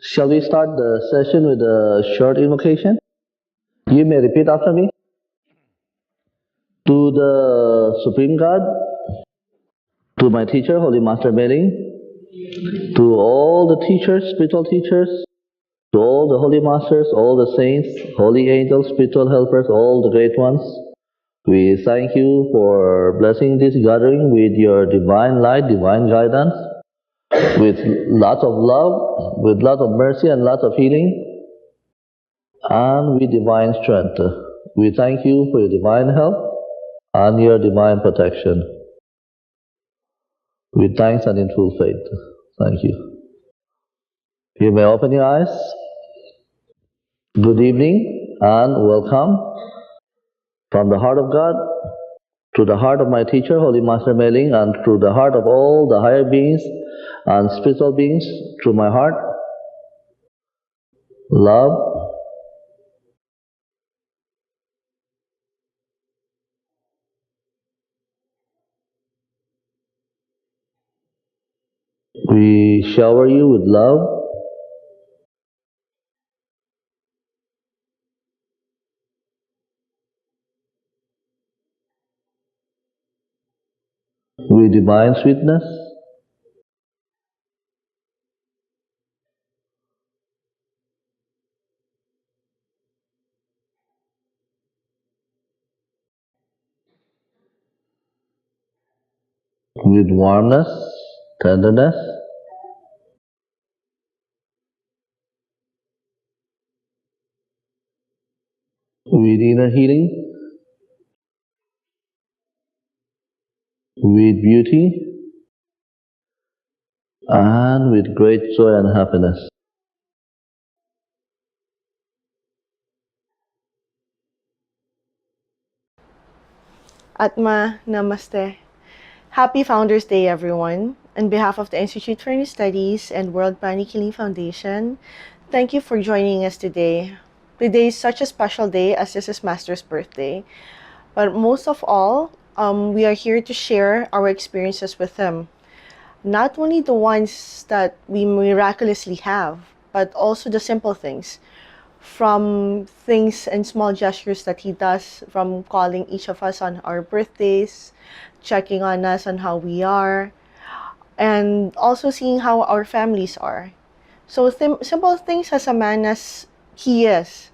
Shall we start the session with a short invocation? You may repeat after me. To the Supreme God, to my teacher, Holy Master Mary, to all the teachers, spiritual teachers, to all the holy masters, all the saints, holy angels, spiritual helpers, all the great ones, we thank you for blessing this gathering with your divine light, divine guidance, with lots of love, with lots of mercy and lots of healing, and with divine strength. We thank you for your divine help and your divine protection. With thanks and in full faith. Thank you. You may open your eyes. Good evening and welcome from the heart of God to the heart of my teacher, Holy Master Mailing, and through the heart of all the higher beings and spiritual beings, through my heart, love, we shower you with love. With divine sweetness. With warmness, tenderness. With inner healing. With beauty. And with great joy and happiness. Atma, Namaste. Happy Founders Day, everyone. On behalf of the Institute for New Studies and World Pranic Healing Foundation, thank you for joining us today. Today is such a special day as this is Master's birthday. But most of all, we are here to share our experiences with him. Not only the ones that we miraculously have, but also the simple things, from things and small gestures that he does, from calling each of us on our birthdays, checking on us on how we are, and also seeing how our families are. So simple things as a man as he is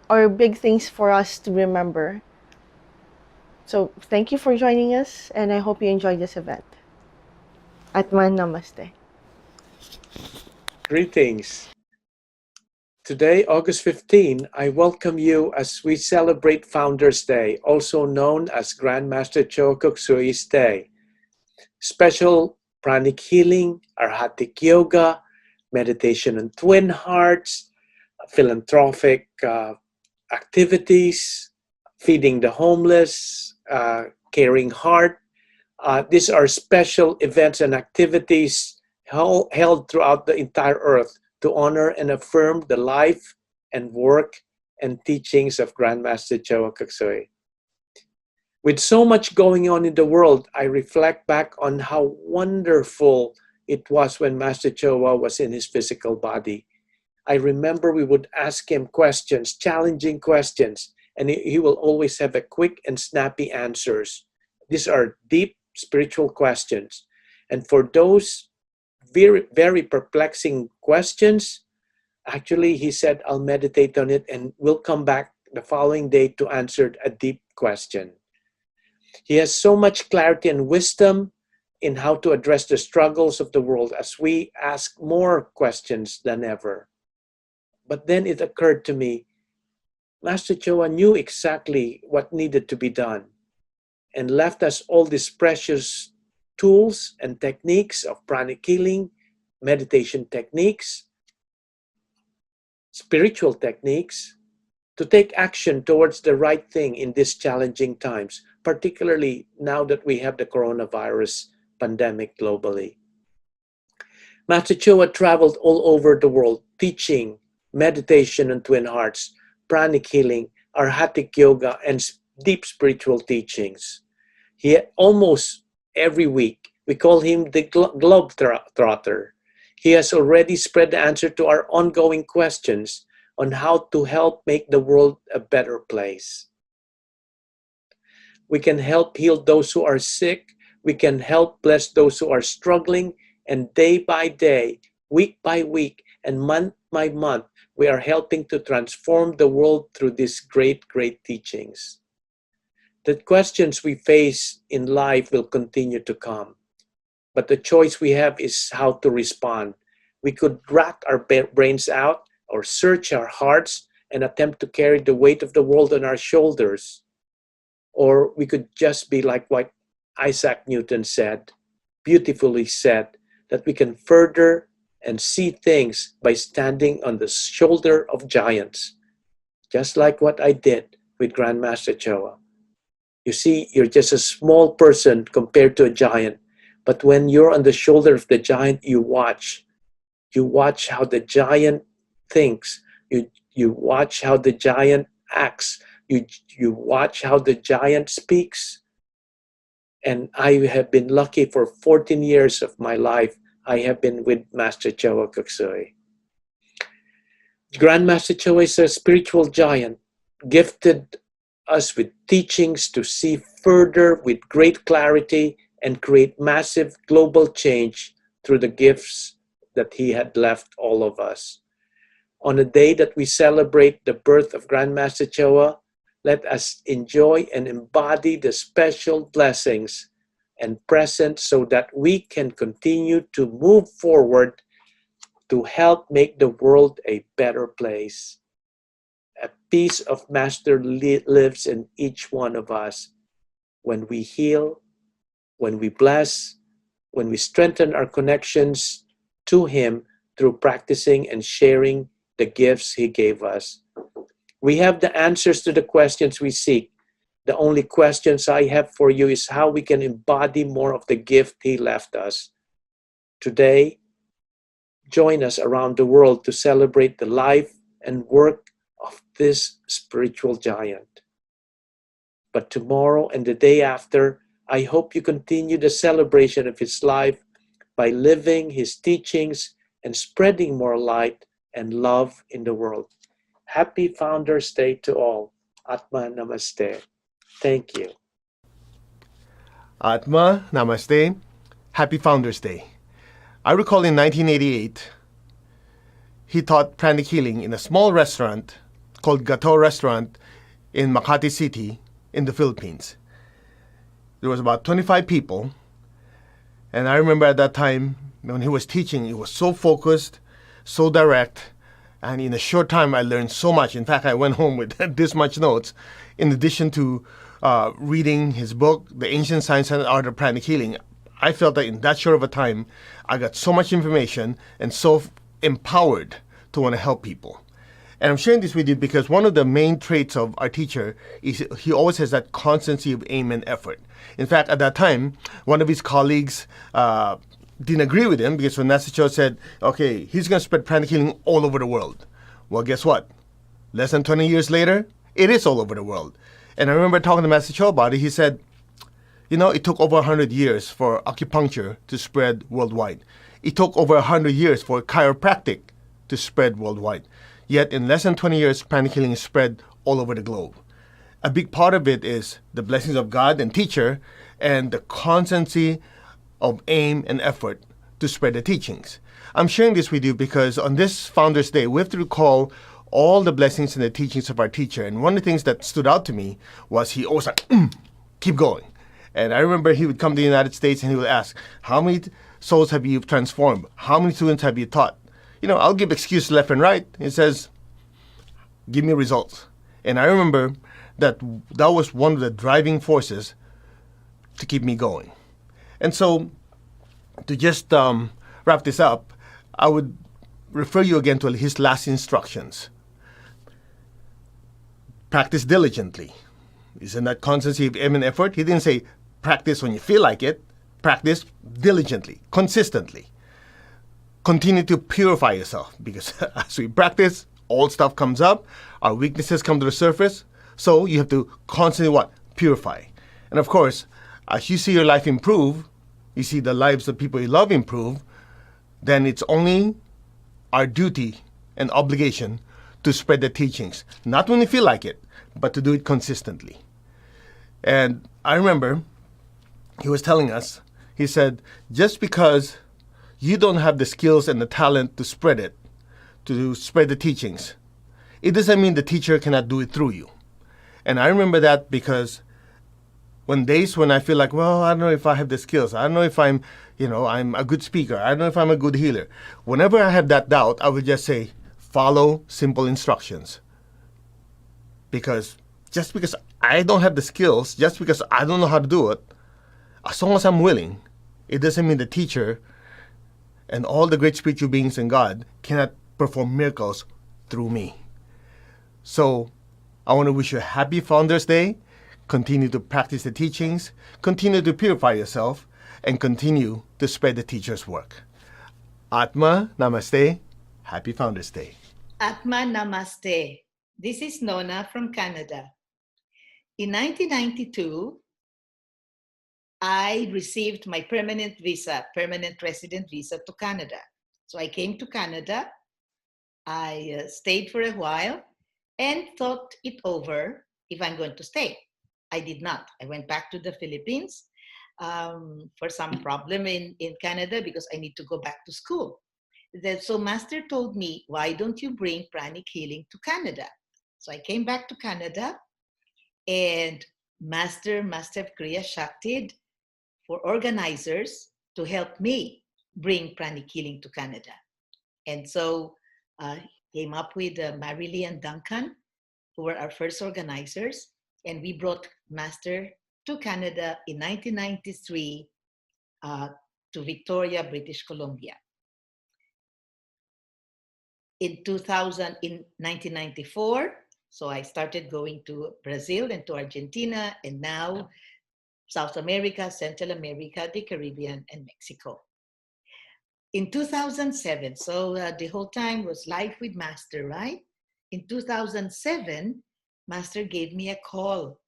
are big things for us to remember. So thank you for joining us, and I hope you enjoyed this event. Atman Namaste. Greetings. Today, August 15, I welcome you as we celebrate Founders Day, also known as Grandmaster Choa Sui's Day. Special pranic healing, arhatic yoga, meditation on twin hearts, philanthropic activities, feeding the homeless, caring heart. These are special events and activities held throughout the entire earth to honor and affirm the life and work and teachings of Grandmaster Choa Kok Sui. With so much going on in the world, I reflect back on how wonderful it was when Master Choa was in his physical body. I remember we would ask him questions, challenging questions, and he will always have a quick and snappy answers. These are deep spiritual questions. And for those very, very perplexing questions, actually, he said, I'll meditate on it and we'll come back the following day to answer a deep question. He has so much clarity and wisdom in how to address the struggles of the world as we ask more questions than ever. But then it occurred to me, Master Choa knew exactly what needed to be done and left us all these precious tools and techniques of pranic healing, meditation techniques, spiritual techniques, to take action towards the right thing in these challenging times, particularly now that we have the coronavirus pandemic globally. Master Choa traveled all over the world teaching meditation on twin hearts, pranic healing, arhatic yoga, and deep spiritual teachings. He almost every week, we call him the globe trotter. He has already spread the answer to our ongoing questions on how to help make the world a better place. We can help heal those who are sick. We can help bless those who are struggling. And day by day, week by week, and month by month, we are helping to transform the world through these great, great teachings. The questions we face in life will continue to come. But the choice we have is how to respond. We could rat our brains out or search our hearts and attempt to carry the weight of the world on our shoulders. Or we could just be like what Isaac Newton said, beautifully said, that we can further and see things by standing on the shoulder of giants, just like what I did with Grandmaster Choa. You see, you're just a small person compared to a giant, but when you're on the shoulder of the giant, you watch how the giant thinks, you watch how the giant acts, you watch how the giant speaks. And I have been lucky for 14 years of my life. I have been with Master Choa Kok Sui. Grandmaster Choa is a spiritual giant, gifted us with teachings to see further with great clarity and create massive global change through the gifts that he had left all of us. On the day that we celebrate the birth of Grandmaster Choa, let us enjoy and embody the special blessings and present so that we can continue to move forward to help make the world a better place. A piece of Master lives in each one of us. When we heal, when we bless, when we strengthen our connections to Him through practicing and sharing the gifts He gave us. We have the answers to the questions we seek. The only questions I have for you is how we can embody more of the gift He left us. Today, join us around the world to celebrate the life and work of this spiritual giant. But tomorrow and the day after, I hope you continue the celebration of his life by living his teachings and spreading more light and love in the world. Happy Founders Day to all. Atma Namaste. Thank you. Atma Namaste. Happy Founders Day. I recall in 1988, he taught pranic healing in a small restaurant called Gato Restaurant in Makati City in the Philippines. There was about 25 people, and I remember at that time when he was teaching, he was so focused, so direct, and in a short time I learned so much. In fact, I went home with this much notes, in addition to reading his book, The Ancient Science and Art of Pranic Healing. I felt that in that short of a time, I got so much information and so empowered to want to help people. And I'm sharing this with you because one of the main traits of our teacher is he always has that constancy of aim and effort. In fact, at that time, one of his colleagues didn't agree with him because when Master Cho said, okay, he's going to spread pranic healing all over the world. Well, guess what? Less than 20 years later, it is all over the world. And I remember talking to Master Cho about it. He said, you know, it took over 100 years for acupuncture to spread worldwide. It took over 100 years for chiropractic to spread worldwide. Yet in less than 20 years, pranic healing is spread all over the globe. A big part of it is the blessings of God and teacher and the constancy of aim and effort to spread the teachings. I'm sharing this with you because on this Founders Day, we have to recall all the blessings and the teachings of our teacher. And one of the things that stood out to me was he always like, keep going. And I remember he would come to the United States and he would ask, how many souls have you transformed? How many students have you taught? You know, I'll give excuses left and right. He says, give me results. And I remember that was one of the driving forces to keep me going. And so to just wrap this up, I would refer you again to his last instructions. Practice diligently. Isn't that constancy of aim and effort? He didn't say practice when you feel like it. Practice diligently, consistently. Continue to purify yourself because as we practice, old stuff comes up, our weaknesses come to the surface. So you have to constantly what? Purify. And of course, as you see your life improve, you see the lives of people you love improve, then it's only our duty and obligation to spread the teachings. Not when we feel like it, but to do it consistently. And I remember he was telling us, he said, just because you don't have the skills and the talent to spread it, to spread the teachings, it doesn't mean the teacher cannot do it through you. And I remember that because when days when I feel like, well, I don't know if I have the skills, I don't know if I'm a good speaker, I don't know if I'm a good healer. Whenever I have that doubt, I would just say, follow simple instructions. Because just because I don't have the skills, just because I don't know how to do it, as long as I'm willing, it doesn't mean the teacher and all the great spiritual beings in God cannot perform miracles through me. So I want to wish you a happy Founders Day. Continue to practice the teachings, continue to purify yourself, and continue to spread the teacher's work. Atma, namaste. Happy Founders Day. Atma Namaste. This is Nona from Canada. In 1992, I received my permanent resident visa to Canada. So I came to Canada. I stayed for a while and thought it over if I'm going to stay. I did not. I went back to the Philippines for some problem in Canada because I need to go back to school. So Master told me, why don't you bring pranic healing to Canada? So I came back to Canada, and Master must have Kriya Shakti'd for organizers to help me bring pranic healing to Canada. And so came up with Marily and Duncan, who were our first organizers, and we brought Master to Canada in 1993 to Victoria, British Columbia. In 1994, so I started going to Brazil and to Argentina, and now South America, Central America, the Caribbean, and Mexico. In 2007, so the whole time was life with Master, right? In 2007, Master gave me a call,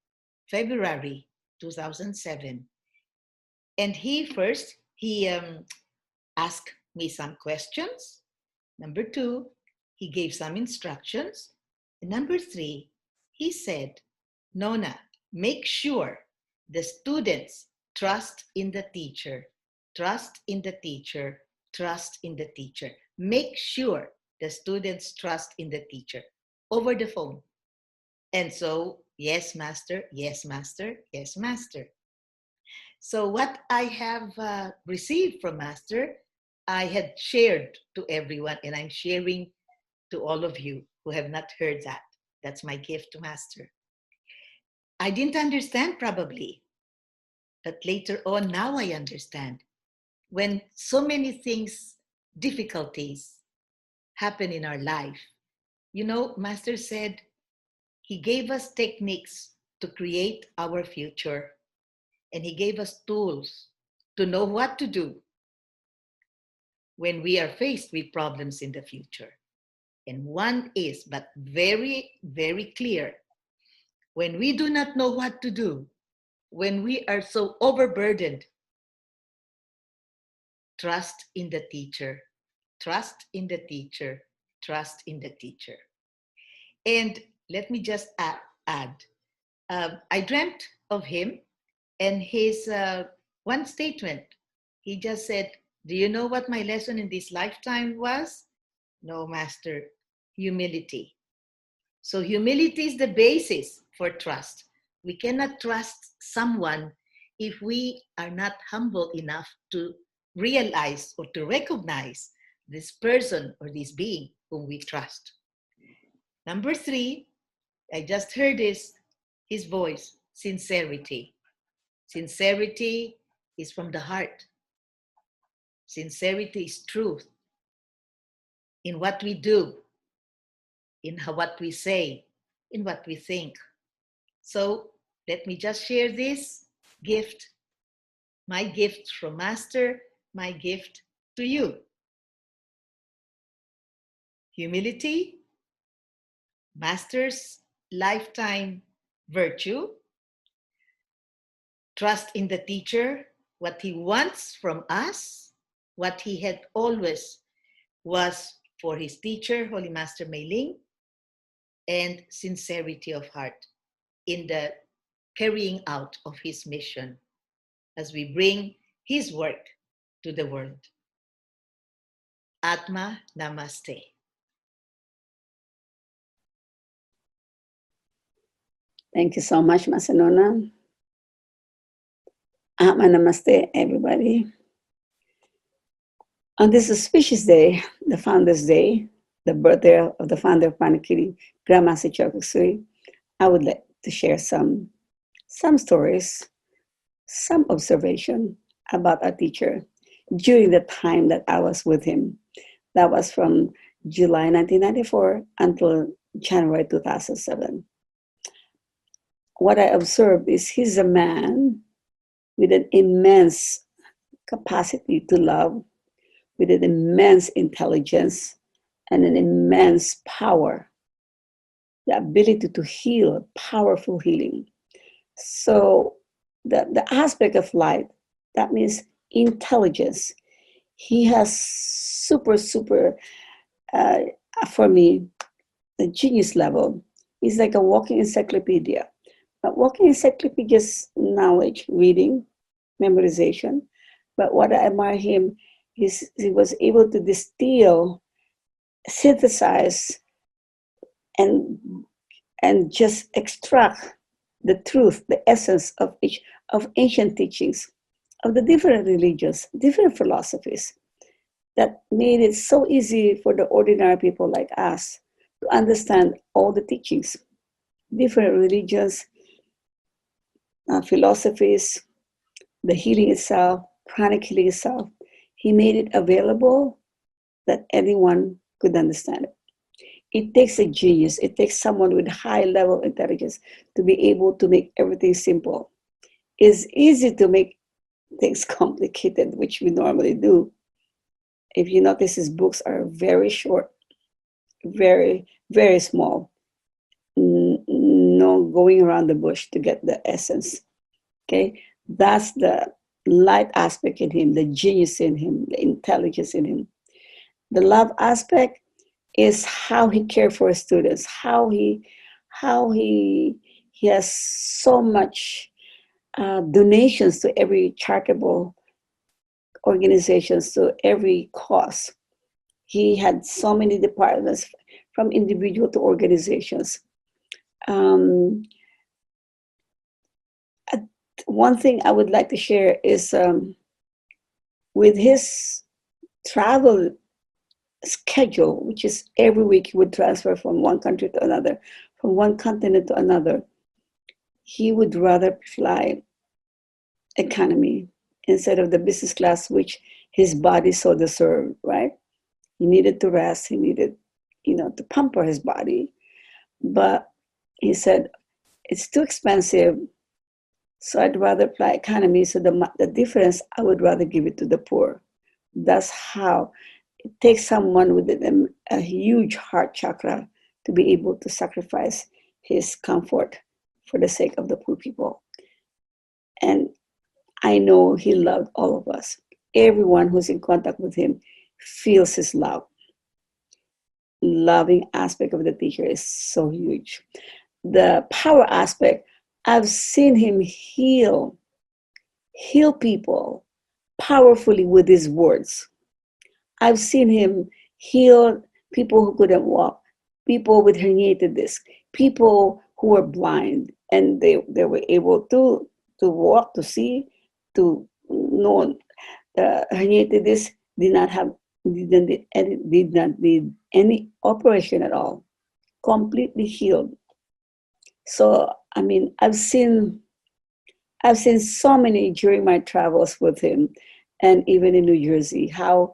February 2007. And he asked me some questions. Number 2, he gave some instructions. And number 3, he said, Nona, make sure the students trust in the teacher, trust in the teacher, trust in the teacher. Make sure the students trust in the teacher over the phone. And so, yes, Master, yes, Master, yes, Master. So what I have received from Master, I had shared to everyone, and I'm sharing to all of you who have not heard that. That's my gift to Master. I didn't understand probably, but later on, now I understand. When so many things, difficulties happen in our life, you know, Master said he gave us techniques to create our future, and he gave us tools to know what to do when we are faced with problems in the future. And one is, but very, very clear, when we do not know what to do, when we are so overburdened, trust in the teacher, trust in the teacher, trust in the teacher. And let me just add, I dreamt of him, and his one statement, he just said, do you know what my lesson in this lifetime was? No, Master, humility. So humility is the basis for trust. We cannot trust someone if we are not humble enough to realize or to recognize this person or this being whom we trust. Number 3, I just heard his voice, sincerity. Sincerity is from the heart. Sincerity is truth in what we do, in what we say, in what we think. So let me just share this gift, my gift from Master, my gift to you. Humility, Master's lifetime virtue, trust in the teacher, what he wants from us, what he had always was for his teacher, Holy Master Meiling, and sincerity of heart in the carrying out of his mission as we bring his work to the world. Atma Namaste. Thank you so much, Masanona. Atma Namaste, everybody. On this auspicious day, the Founder's Day, the birthday of the founder of Panikiri, Grandmaster Chokusui, I would like to share some stories, some observation about our teacher during the time that I was with him. That was from July 1994 until January 2007. What I observed is he's a man with an immense capacity to love, with an immense intelligence and an immense power, the ability to heal, powerful healing. So the aspect of light, that means intelligence. He has super, for me, the genius level. He's like a walking encyclopedia. But walking encyclopedia is knowledge, reading, memorization. But what I admire him is he was able to distill, synthesize, and just extract the truth, the essence of ancient teachings, of the different religions, different philosophies, that made it so easy for the ordinary people like us to understand all the teachings, different religions, philosophies, the healing itself, pranic healing itself. He made it available that anyone could understand it. It takes a genius. It takes someone with high level intelligence to be able to make everything simple. It's easy to make things complicated, which we normally do. If you notice, his books are very short, very, very small. No going around the bush to get the essence. Okay, that's the light aspect in him, the genius in him, the intelligence in him. The love aspect is how he cared for his students, how he has so much donations to every charitable organizations, to every cause. He had so many departments, from individual to organizations. One thing I would like to share is with his travel schedule, which is every week he would transfer from one country to another, from one continent to another. He would rather fly economy instead of the business class, which his body so deserved, right? He needed to rest, he needed, to pamper his body. But he said, it's too expensive, so I'd rather fly economy. So the difference, I would rather give it to the poor. That's how it takes someone with a huge heart chakra to be able to sacrifice his comfort for the sake of the poor people. And I know he loved all of us. Everyone who's in contact with him feels his love. Loving aspect of the teacher is so huge. The power aspect, I've seen him heal people powerfully with his words. I've seen him heal people who couldn't walk, people with herniated disc, people who were blind, and they were able to walk, to see, to know. The herniated disc did not need any operation at all, completely healed. So I've seen so many during my travels with him, and even in New Jersey, how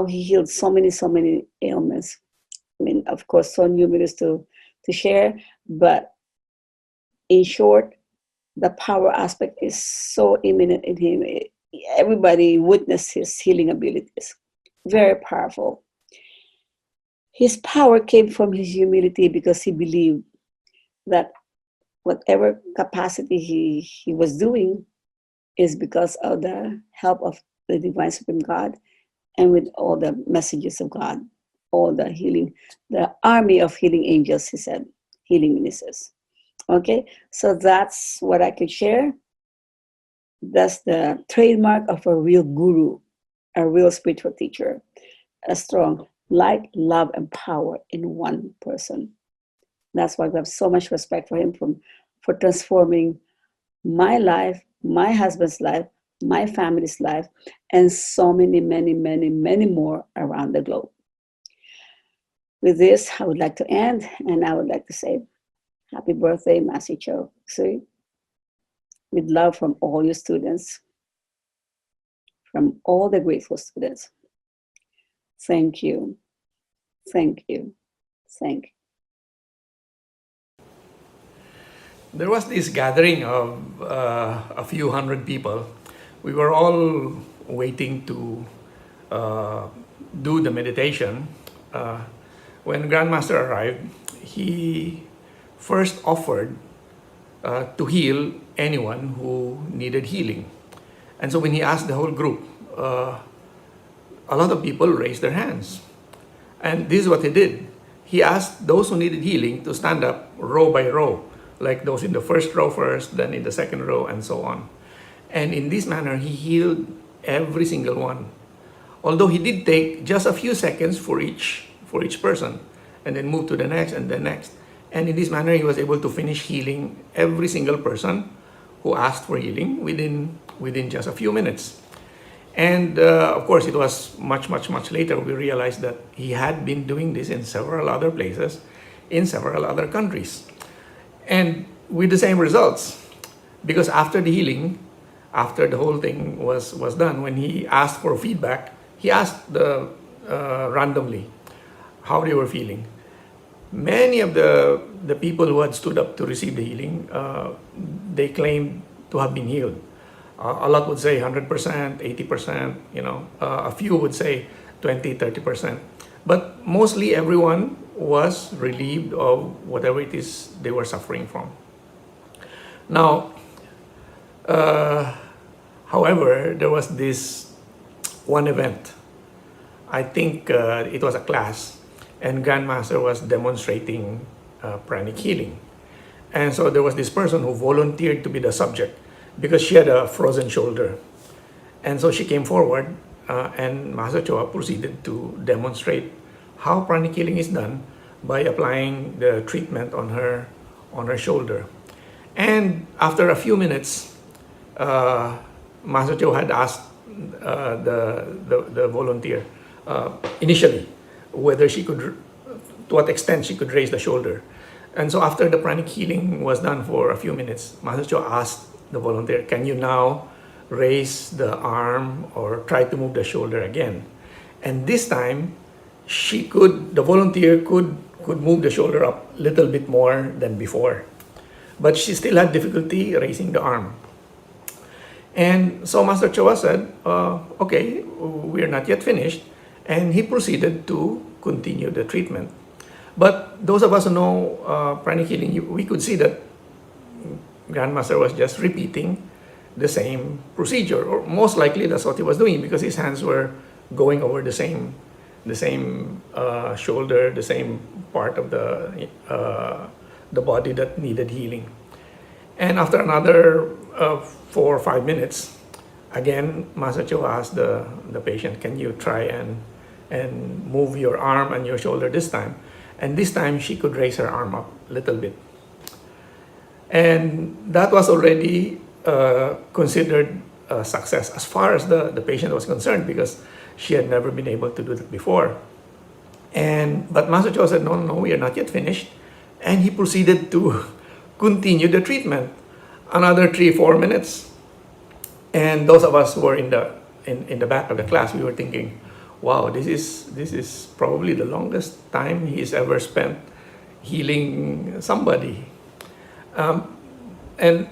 he healed so many ailments. Of course, so numerous to share, but in short, the power aspect is so imminent in him. Everybody witnessed his healing abilities. Very powerful. His power came from his humility, because he believed that whatever capacity he was doing is because of the help of the Divine Supreme God and with all the messages of God, all the healing, the army of healing angels, he said, healing ministers. Okay, so that's what I could share. That's the trademark of a real guru, a real spiritual teacher, a strong light, love, and power in one person. That's why we have so much respect for him for transforming my life, my husband's life, my family's life, and so many, many, many, many more around the globe. With this, I would like to end, and I would like to say, happy birthday, Master Cho. See, with love from all your students, from all the grateful students. Thank you. Thank you. Thank you. There was this gathering of a few hundred people. We were all waiting to do the meditation. When Grandmaster arrived, he first offered to heal anyone who needed healing. And so when he asked the whole group, a lot of people raised their hands. And this is what he did. He asked those who needed healing to stand up row by row, like those in the first row first, then in the second row, and so on. And in this manner, he healed every single one. Although he did take just a few seconds for each person, and then move to the next and the next. And in this manner, he was able to finish healing every single person who asked for healing within just a few minutes. And of course, it was much, much, much later we realized that he had been doing this in several other places, in several other countries. And with the same results, because after the healing, after the whole thing was done, when he asked for feedback, he asked randomly how they were feeling. Many of the people who had stood up to receive the healing, they claimed to have been healed. A lot would say 100%, 80%, a few would say 20, 30%. But mostly everyone was relieved of whatever it is they were suffering from. Now, however, there was this one event. I think it was a class, and Grandmaster was demonstrating pranic healing. And so there was this person who volunteered to be the subject because she had a frozen shoulder. And so she came forward, and Master Choa proceeded to demonstrate how pranic healing is done by applying the treatment on her shoulder. And after a few minutes, Master Choa had asked the volunteer initially whether she could, to what extent she could raise the shoulder. And so after the pranic healing was done for a few minutes, Master Choa asked the volunteer, can you now raise the arm or try to move the shoulder again? And this time, the volunteer could move the shoulder up a little bit more than before. But she still had difficulty raising the arm. And so Master Choa said, okay, we're not yet finished. And he proceeded to continue the treatment. But those of us who know pranic healing, we could see that Grandmaster was just repeating the same procedure, or most likely that's what he was doing because his hands were going over the same shoulder, the same part of the body that needed healing. And after another 4 or 5 minutes, again, Master Choa asked the patient, can you try and move your arm and your shoulder this time? And this time she could raise her arm up a little bit. And that was already considered a success as far as the patient was concerned because she had never been able to do that before. But Master Choa said, no, we are not yet finished. And he proceeded to continue the treatment another 3-4 minutes. And those of us who were in the back of the class, we were thinking, wow, this is probably the longest time he's ever spent healing somebody. And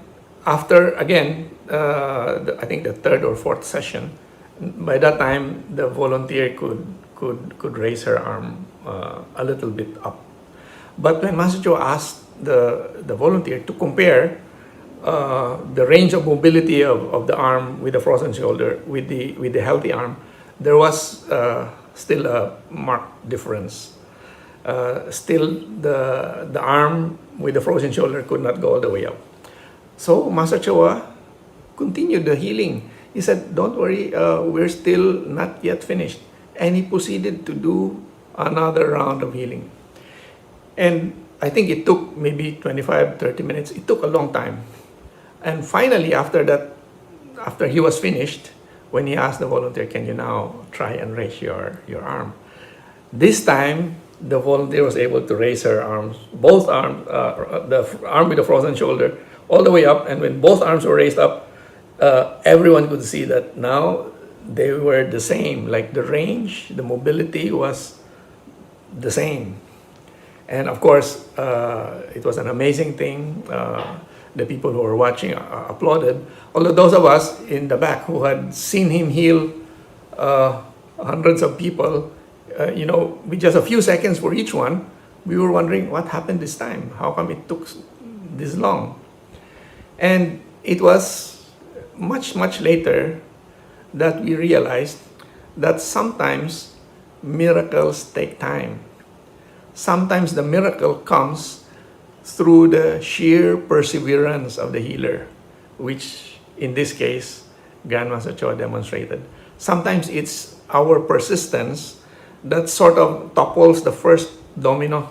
after, again, I think the third or fourth session, by that time, the volunteer could raise her arm a little bit up. But when Master Choa asked the volunteer to compare the range of mobility of the arm with the frozen shoulder with the healthy arm, there was still a marked difference. Still, the arm with the frozen shoulder could not go all the way up. So Master Choa continued the healing. He said, "Don't worry, we're still not yet finished." And he proceeded to do another round of healing. And I think it took maybe 25, 30 minutes. It took a long time. And finally, after that, after he was finished, when he asked the volunteer, "Can you now try and raise your arm?" This time, the volunteer was able to raise her arms, both arms, the arm with the frozen shoulder, all the way up. And when both arms were raised up, everyone could see that now they were the same. Like the range, the mobility was the same. And of course, it was an amazing thing. The people who were watching applauded. Although those of us in the back who had seen him heal hundreds of people, with just a few seconds for each one, we were wondering what happened this time. How come it took this long? And it was much, much later that we realized that sometimes miracles take time. Sometimes the miracle comes through the sheer perseverance of the healer, which in this case, Grandmaster Choa demonstrated. Sometimes it's our persistence that sort of topples the first domino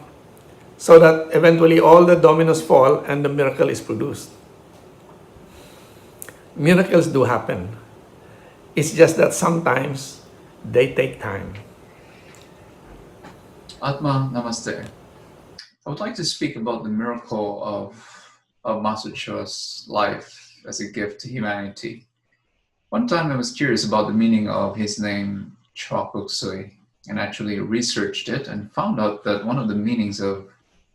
so that eventually all the dominoes fall and the miracle is produced. Miracles do happen. It's just that sometimes they take time. Atma, namaste. I would like to speak about the miracle of Master Choa's life as a gift to humanity. One time I was curious about the meaning of his name, Choa Kok Sui, and actually researched it and found out that one of the meanings of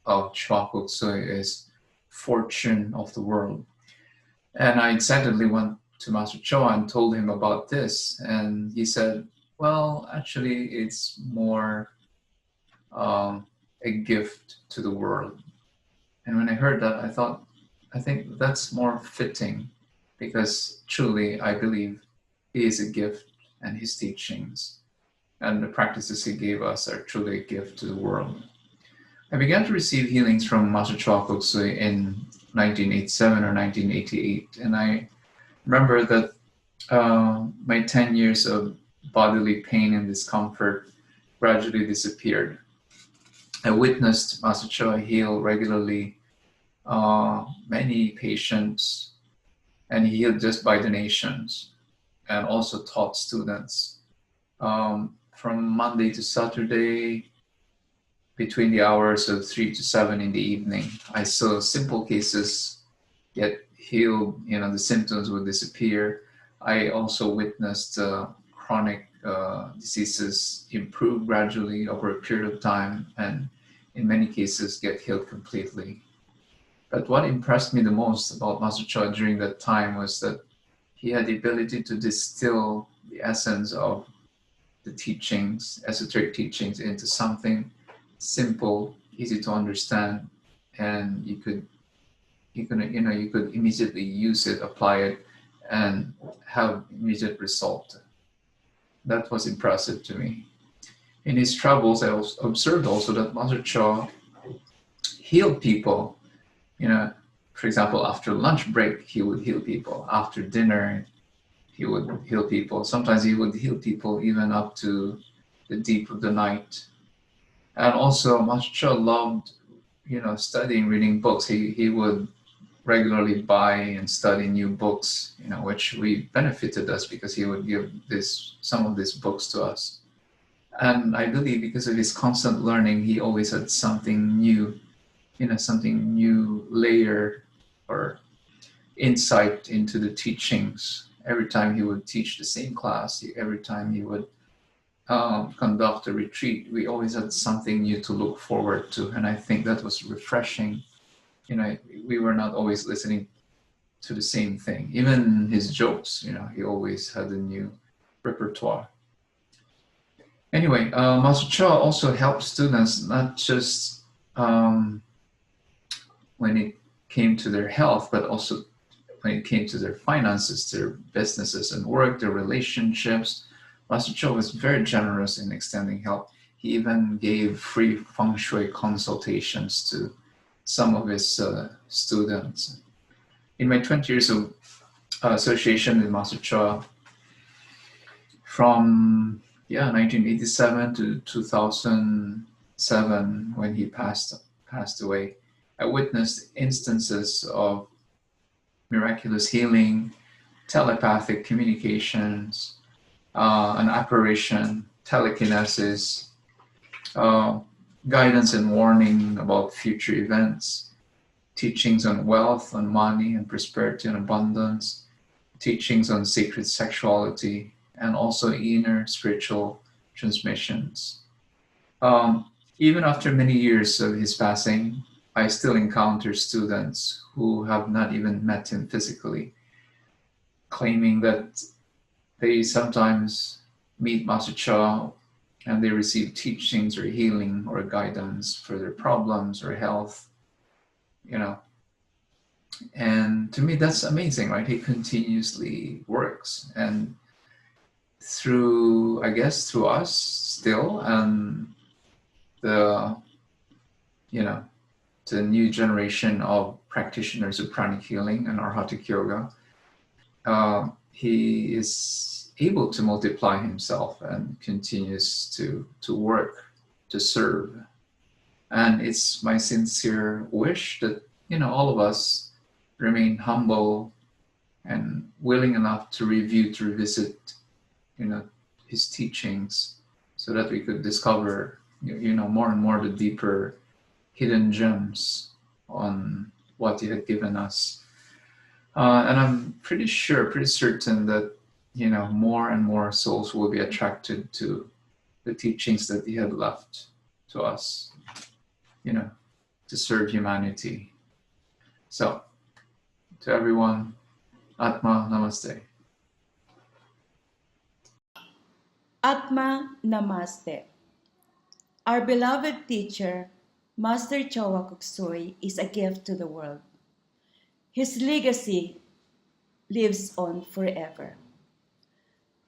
Choa Kok Sui is fortune of the world. And I excitedly went to Master Choa and told him about this. And he said, well, actually, it's more a gift to the world. And when I heard that, I think that's more fitting, because truly I believe he is a gift, and his teachings and the practices he gave us are truly a gift to the world. I began to receive healings from Master Choa Kok Sui in 1987 or 1988, and I remember that my 10 years of bodily pain and discomfort gradually disappeared. I witnessed Master Choa heal regularly many patients, and he healed just by donations, and also taught students. From Monday to Saturday, between the hours of 3 to 7 in the evening, I saw simple cases get healed, the symptoms would disappear. I also witnessed chronic diseases improve gradually over a period of time, and in many cases get healed completely. But what impressed me the most about Master Choa during that time was that he had the ability to distill the essence of the teachings, esoteric teachings, into something simple, easy to understand, and you could immediately use it, apply it, and have immediate result. That was impressive to me. In his travels, I observed also that Master Choa healed people. For example, after lunch break, he would heal people. After dinner, he would heal people. Sometimes he would heal people even up to the deep of the night. And also, Master Choa loved, studying, reading books. He would regularly buy and study new books, which benefited us, because he would give some of these books to us. And I believe because of his constant learning, he always had something new, something new layer or insight into the teachings. Every time he would teach the same class, every time he would conduct a retreat, we always had something new to look forward to. And I think that was refreshing. We were not always listening to the same thing. Even his jokes, he always had a new repertoire. Anyway, Master Choa also helped students, not just when it came to their health, but also when it came to their finances, their businesses and work, their relationships, Master Cho was very generous in extending help. He even gave free feng shui consultations to some of his students. In my 20 years of association with Master Cho, from 1987 to 2007, when he passed away, I witnessed instances of miraculous healing, telepathic communications, an apparition, telekinesis, guidance and warning about future events, teachings on wealth, on money and prosperity and abundance, teachings on sacred sexuality, and also inner spiritual transmissions. Even after many years of his passing, I still encounter students who have not even met him physically, claiming that they sometimes meet Master Cha and they receive teachings or healing or guidance for their problems or health, And to me, that's amazing, right? He continuously works. And through us still, and the new generation of practitioners of pranic healing and arhatic yoga, he is able to multiply himself and continues to work, to serve. And it's my sincere wish that all of us remain humble and willing enough to revisit his teachings, so that we could discover more and more the deeper hidden gems on what he had given us. And I'm pretty certain that more and more souls will be attracted to the teachings that he had left to us, to serve humanity. So, to everyone, Atma Namaste. Atma Namaste. Our beloved teacher, Master Choa Kok Sui, is a gift to the world. His legacy lives on forever.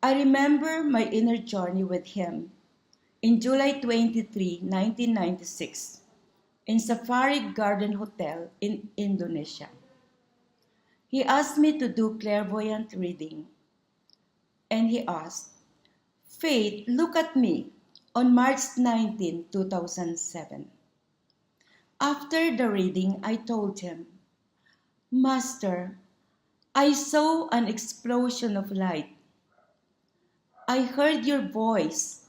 I remember my inner journey with him in July 23, 1996, in Safari Garden Hotel in Indonesia. He asked me to do clairvoyant reading, and he asked, "Faith, look at me," on March 19, 2007. After the reading, I told him, "Master, I saw an explosion of light. I heard your voice,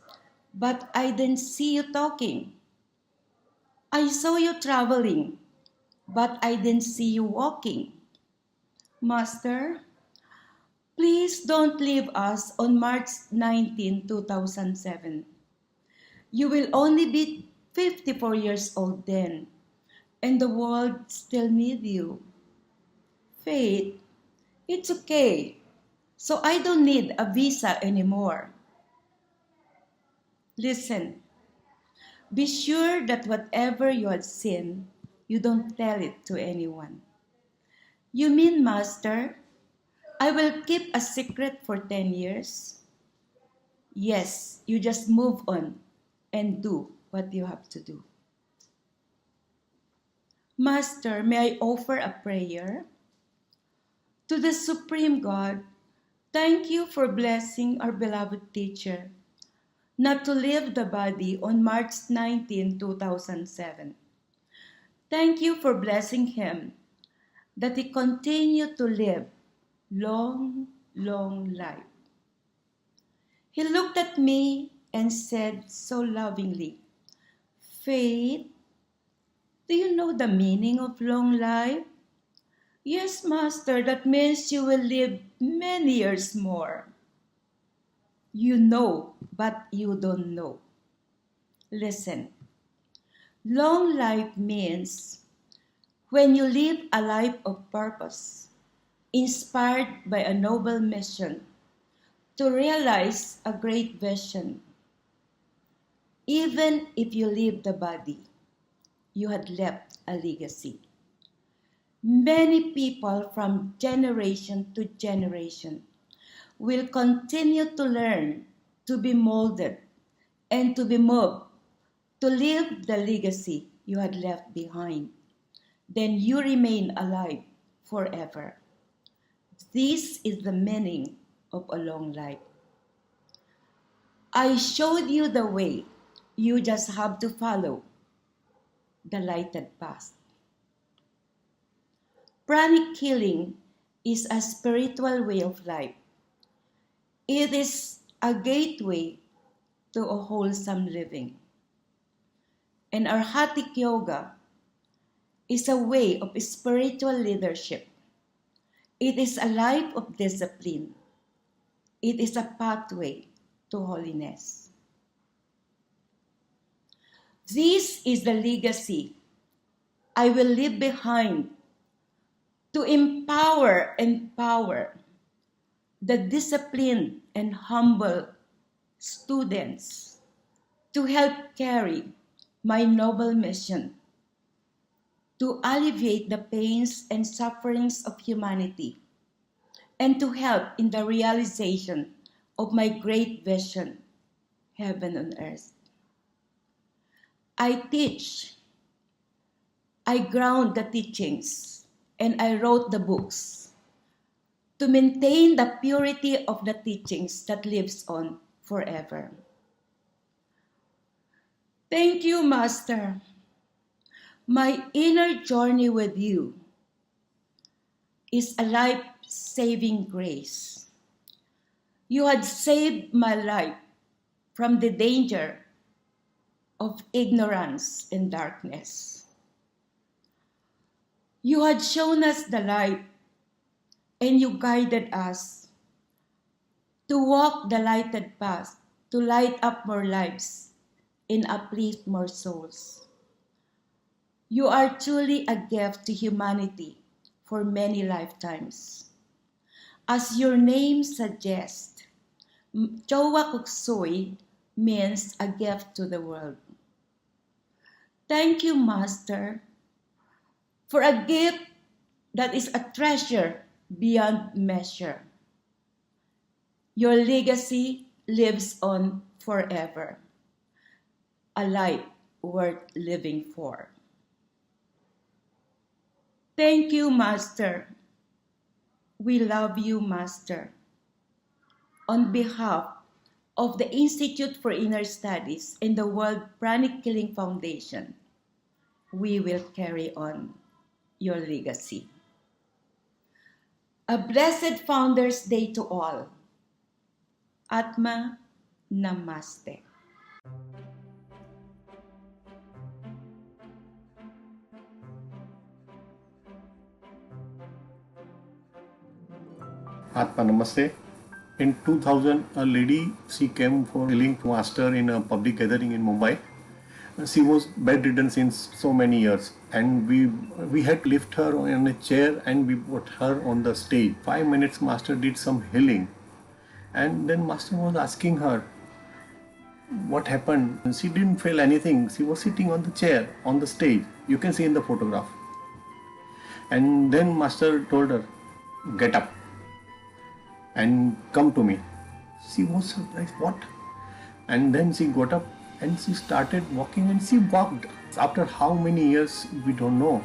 but I didn't see you talking. I saw you traveling, but I didn't see you walking. Master, please don't leave us on March 19, 2007. You will only be 54 years old then, and the world still need you. Faith, it's okay. So I don't need a visa anymore. Listen, be sure that whatever you had seen, you don't tell it to anyone." "You mean, Master, I will keep a secret for 10 years? "Yes, you just move on and do what you have to do." "Master, may I offer a prayer?" "To the Supreme God, thank you for blessing our beloved teacher not to leave the body on March 19, 2007. Thank you for blessing him that he continue to live long, long life." He looked at me and said so lovingly, "Faith, do you know the meaning of long life?" "Yes, Master, that means you will live many years more." "You know, but you don't know. Listen, long life means when you live a life of purpose, inspired by a noble mission to realize a great vision. Even if you leave the body, you had left a legacy. Many people from generation to generation will continue to learn, to be molded, and to be moved to live the legacy you had left behind, then you remain alive forever. This is the meaning of a long life. I showed you the way. You just have to follow the lighted path. Pranic healing is a spiritual way of life. It is a gateway to a wholesome living. And Arhatic Yoga is a way of spiritual leadership. It is a life of discipline. It is a pathway to holiness. This is the legacy I will leave behind to empower the disciplined and humble students to help carry my noble mission to alleviate the pains and sufferings of humanity and to help in the realization of my great vision, heaven on earth. I teach, I ground the teachings, and I wrote the books to maintain the purity of the teachings that lives on forever. Thank you, Master. My inner journey with you is a life-saving grace. You had saved my life from the danger of ignorance and darkness. You had shown us the light, and you guided us to walk the lighted path, to light up more lives and uplift more souls. You are truly a gift to humanity for many lifetimes. As your name suggests, Chowa Kuksoy means a gift to the world. Thank you, Master, for a gift that is a treasure beyond measure. Your legacy lives on forever, a life worth living for. Thank you, Master. We love you, Master. On behalf of the Institute for Inner Studies and the World Pranic Killing Foundation, we will carry on your legacy. A blessed Founders Day to all. Atma Namaste. Atma Namaste. In 2000, a lady, she came for healing master in a public gathering in Mumbai. She was bedridden since so many years, and we had to lift her in a chair and we put her on the stage. 5 minutes master did some healing, and then master was asking her what happened. She didn't feel anything. She was sitting on the chair on the stage. You can see in the photograph. And then master told her, get up and come to me. She was surprised, what? And then she got up and she started walking, and she walked. After how many years, we don't know.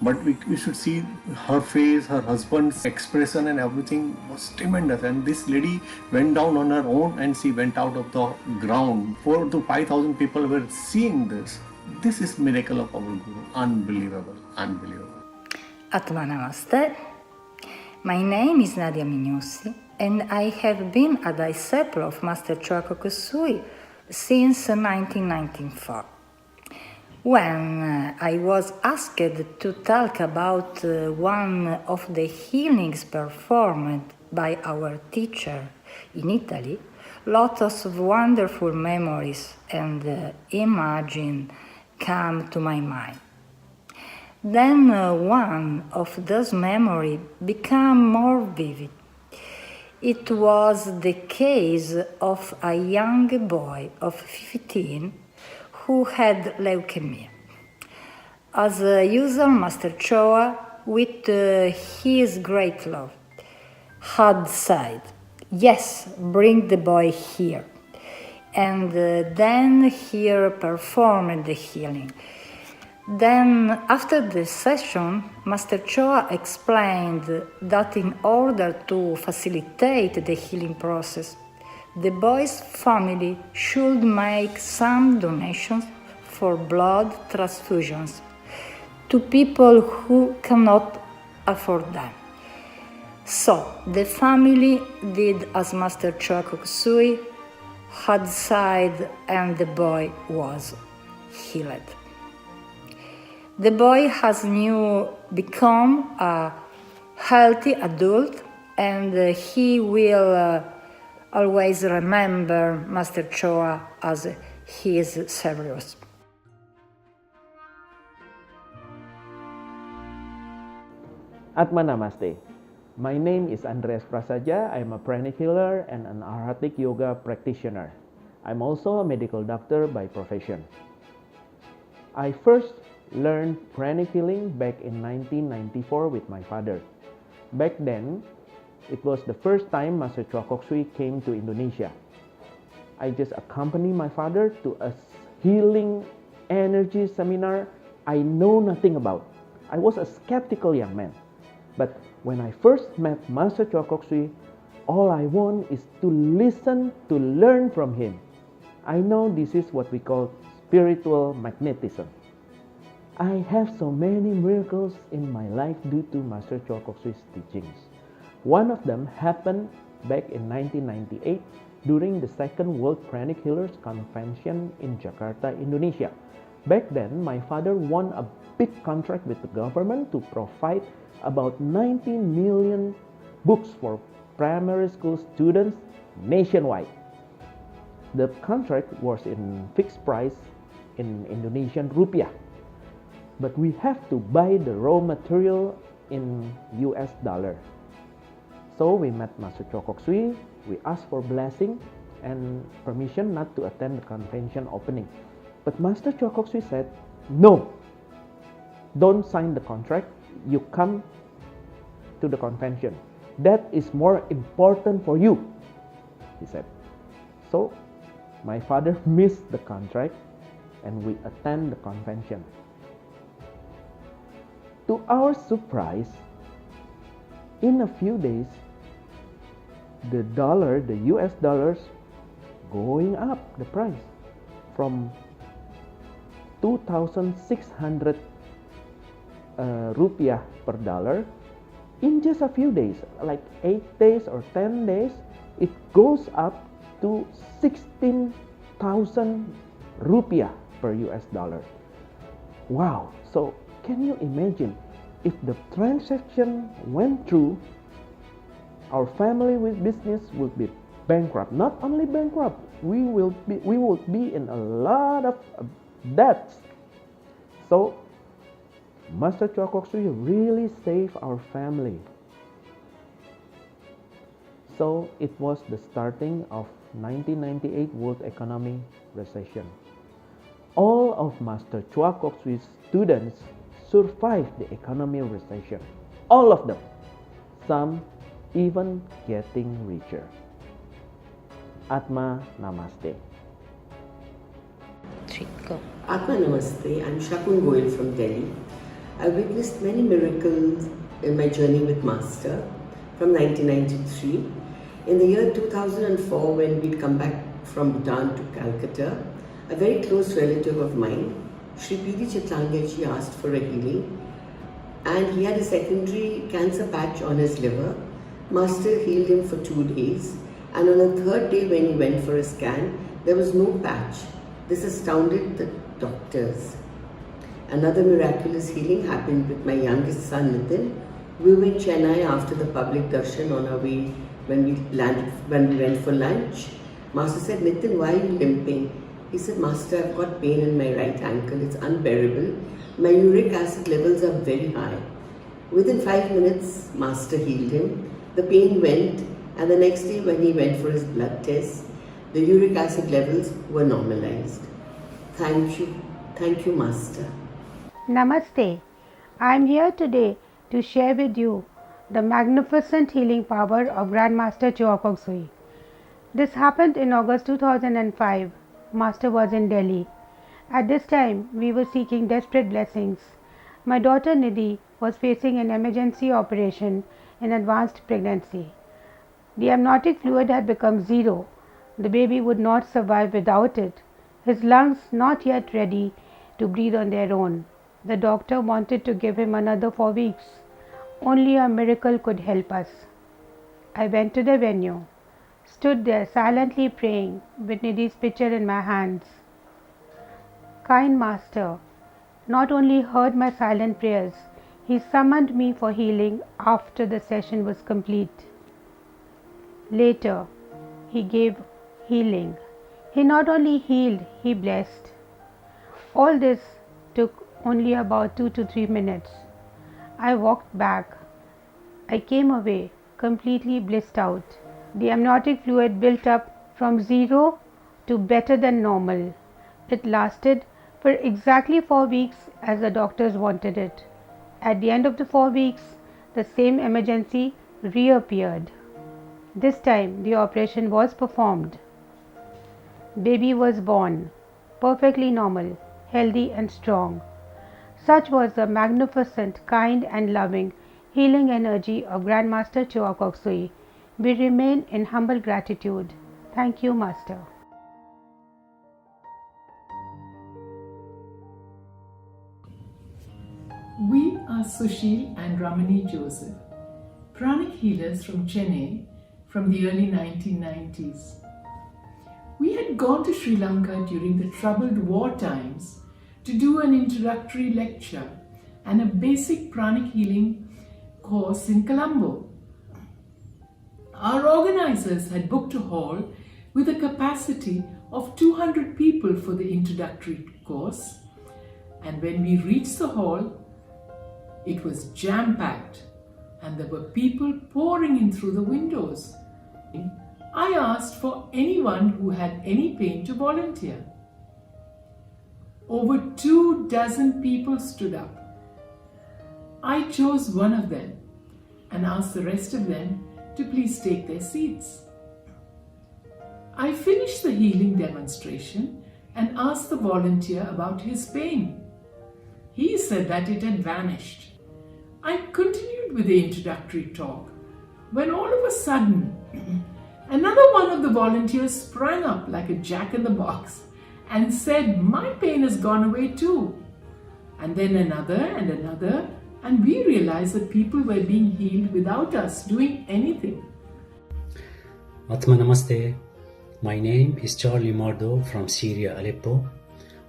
But we should see her face, her husband's expression and everything was tremendous. And this lady went down on her own and she went out of the ground. 4,000 to 5,000 people were seeing this. This is miracle of our Guru. Unbelievable, unbelievable. Atma Namaste. My name is Nadia Mignossi, and I have been a disciple of Master Choa Kusui since 1994. When I was asked to talk about one of the healings performed by our teacher in Italy, lots of wonderful memories and images come to my mind. Then one of those memories became more vivid. It was the case of a young boy of 15 who had leukemia. As usual, Master Choa, with his great love, had said, yes, bring the boy here. and then he performed the healing. Then, after the session, Master Choa explained that in order to facilitate the healing process, the boy's family should make some donations for blood transfusions to people who cannot afford them. So, the family did as Master Choa Kok Sui had said, and the boy was healed. The boy has now become a healthy adult, and he will always remember Master Choa as his savior. Atma Namaste. My name is Andreas Prasaja. I'm a pranic healer and an Arhatic yoga practitioner. I'm also a medical doctor by profession. I first learned pranic healing back in 1994 with my father. Back then, it was the first time Master Choa Kok Sui came to Indonesia. I just accompanied my father to a healing energy seminar I know nothing about. I was a skeptical young man. But when I first met Master Choa Kok Sui, all I want is to listen, to learn from him. I know this is what we call spiritual magnetism. I have so many miracles in my life due to Master Choa Kok Sui's teachings. One of them happened back in 1998 during the Second World Pranic Healers Convention in Jakarta, Indonesia. Back then, my father won a big contract with the government to provide about 19 million books for primary school students nationwide. The contract was in fixed price in Indonesian rupiah, but we have to buy the raw material in US dollar. So we met Master Choa Kok Sui, we asked for blessing and permission not to attend the convention opening. But Master Choa Kok Sui said, no, don't sign the contract, you come to the convention. That is more important for you, he said. So my father missed the contract and we attend the convention. To our surprise, in a few days, the US dollars going up the price from 2,600 rupiah per dollar. In just a few days, like 8 days or 10 days, it goes up to 16,000 rupiah per US dollar. Wow! So can you imagine if the transaction went through, our family with business would be bankrupt. Not only bankrupt, we would be in a lot of debts. So Master Choa Kok Sui really saved our family. So it was the starting of 1998 World Economic Recession. All of Master Choa Kok Sui's students survived the economic recession. All of them. Some even getting richer. Atma Namaste. Atma Namaste. I'm Shakun Goyal from Delhi. I witnessed many miracles in my journey with Master from 1993. In the year 2004, when we'd come back from Bhutan to Calcutta, a very close relative of mine, Sri P.D. Chitlangaji, asked for a healing, and he had a secondary cancer patch on his liver. Master healed him for 2 days, and on the third day when he went for a scan, there was no patch. This astounded the doctors. Another miraculous healing happened with my youngest son Nitin. We were in Chennai after the public darshan on our way when we went for lunch. Master said, Nitin, why are you limping? He said, Master, I've got pain in my right ankle. It's unbearable. My uric acid levels are very high. Within 5 minutes, Master healed him. The pain went, and the next day when he went for his blood test, the uric acid levels were normalized. Thank you, Master. Namaste. I am here today to share with you the magnificent healing power of Grandmaster Choa Kok Sui. This happened in August 2005. Master was in Delhi. At this time, we were seeking desperate blessings. My daughter Nidhi was facing an emergency operation in advanced pregnancy. The amniotic fluid had become zero. The baby would not survive without it. His lungs not yet ready to breathe on their own. The doctor wanted to give him another 4 weeks. Only a miracle could help us. I went to the venue, stood there silently praying with Nidhi's picture in my hands. Kind Master not only heard my silent prayers, he summoned me for healing after the session was complete. Later, he gave healing. He not only healed, he blessed. All this took only about 2 to 3 minutes. I walked back. I came away completely blissed out. The amniotic fluid built up from zero to better than normal. It lasted for exactly 4 weeks as the doctors wanted it. At the end of the 4 weeks, the same emergency reappeared. This time, the operation was performed. Baby was born, perfectly normal, healthy and strong. Such was the magnificent, kind and loving healing energy of Grandmaster Choa Kok Sui. We remain in humble gratitude. Thank you, Master. We are Sushil and Ramani Joseph, pranic healers from Chennai from the early 1990s. We had gone to Sri Lanka during the troubled war times to do an introductory lecture and a basic pranic healing course in Colombo. Our organizers had booked a hall with a capacity of 200 people for the introductory course, and when we reached the hall, it was jam-packed and there were people pouring in through the windows. I asked for anyone who had any pain to volunteer. Over 24 people stood up. I chose one of them and asked the rest of them to please take their seats. I finished the healing demonstration and asked the volunteer about his pain. He said that it had vanished. I continued with the introductory talk when all of a sudden another one of the volunteers sprang up like a jack-in-the-box and said, "My pain has gone away too." And then another and another, and we realized that people were being healed without us doing anything. Atma Namaste. My name is Charlie Mardo from Syria, Aleppo.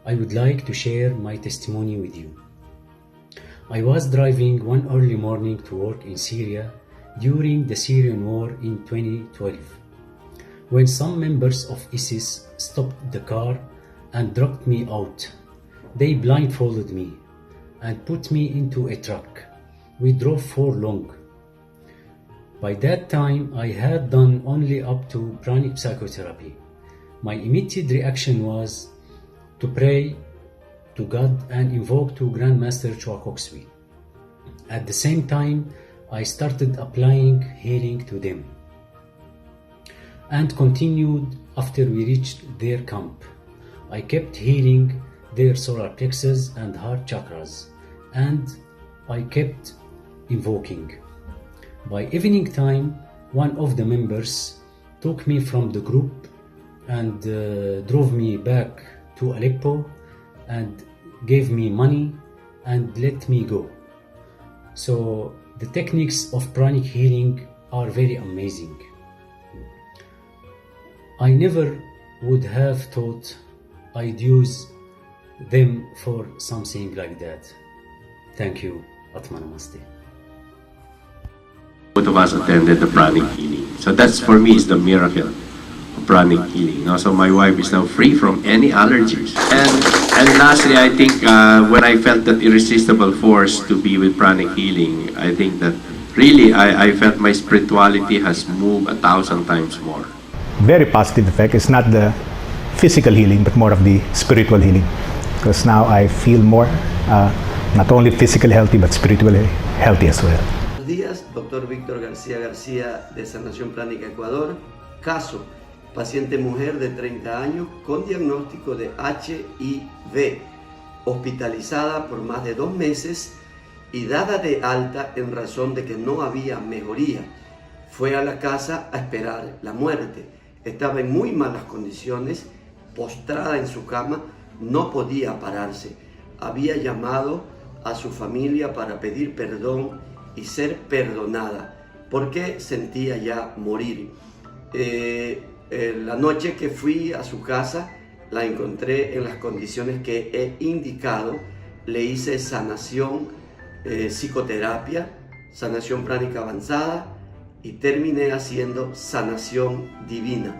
I would like to share my testimony with you. I was driving one early morning to work in Syria during the Syrian war in 2012, when some members of ISIS stopped the car and dragged me out. They blindfolded me and put me into a truck. We drove for long. By that time, I had done only up to pranic psychotherapy. My immediate reaction was to pray to God and invoke to Grandmaster Choa Kok Sui. At the same time, I started applying healing to them and continued after we reached their camp. I kept healing their solar plexus and heart chakras, and I kept invoking. By evening time, one of the members took me from the group and drove me back to Aleppo and gave me money and let me go. So the techniques of pranic healing are very amazing. I never would have thought I'd use them for something like that. Thank you. Atma Namaste. Both of us attended the pranic healing. So that's for me is the miracle of pranic healing. So my wife is now free from any allergies. And lastly, I think when I felt that irresistible force to be with pranic healing, I think that really I felt my spirituality has moved 1,000 times more. Very positive effect. It's not the physical healing, but more of the spiritual healing. Because now I feel more, not only physically healthy, but spiritually healthy as well. Buenos días, Dr. Víctor García García de Sanación Pránica Ecuador. Caso, paciente mujer de 30 años con diagnóstico de HIV, hospitalizada por más de 2 meses y dada de alta en razón de que no había mejoría. Fue a la casa a esperar la muerte. Estaba en muy malas condiciones, postrada en su cama, no podía pararse. Había llamado a su familia para pedir perdón y ser perdonada, porque sentía ya morir. La noche que fui a su casa, la encontré en las condiciones que he indicado. Le hice sanación, psicoterapia, sanación pránica avanzada y terminé haciendo sanación divina.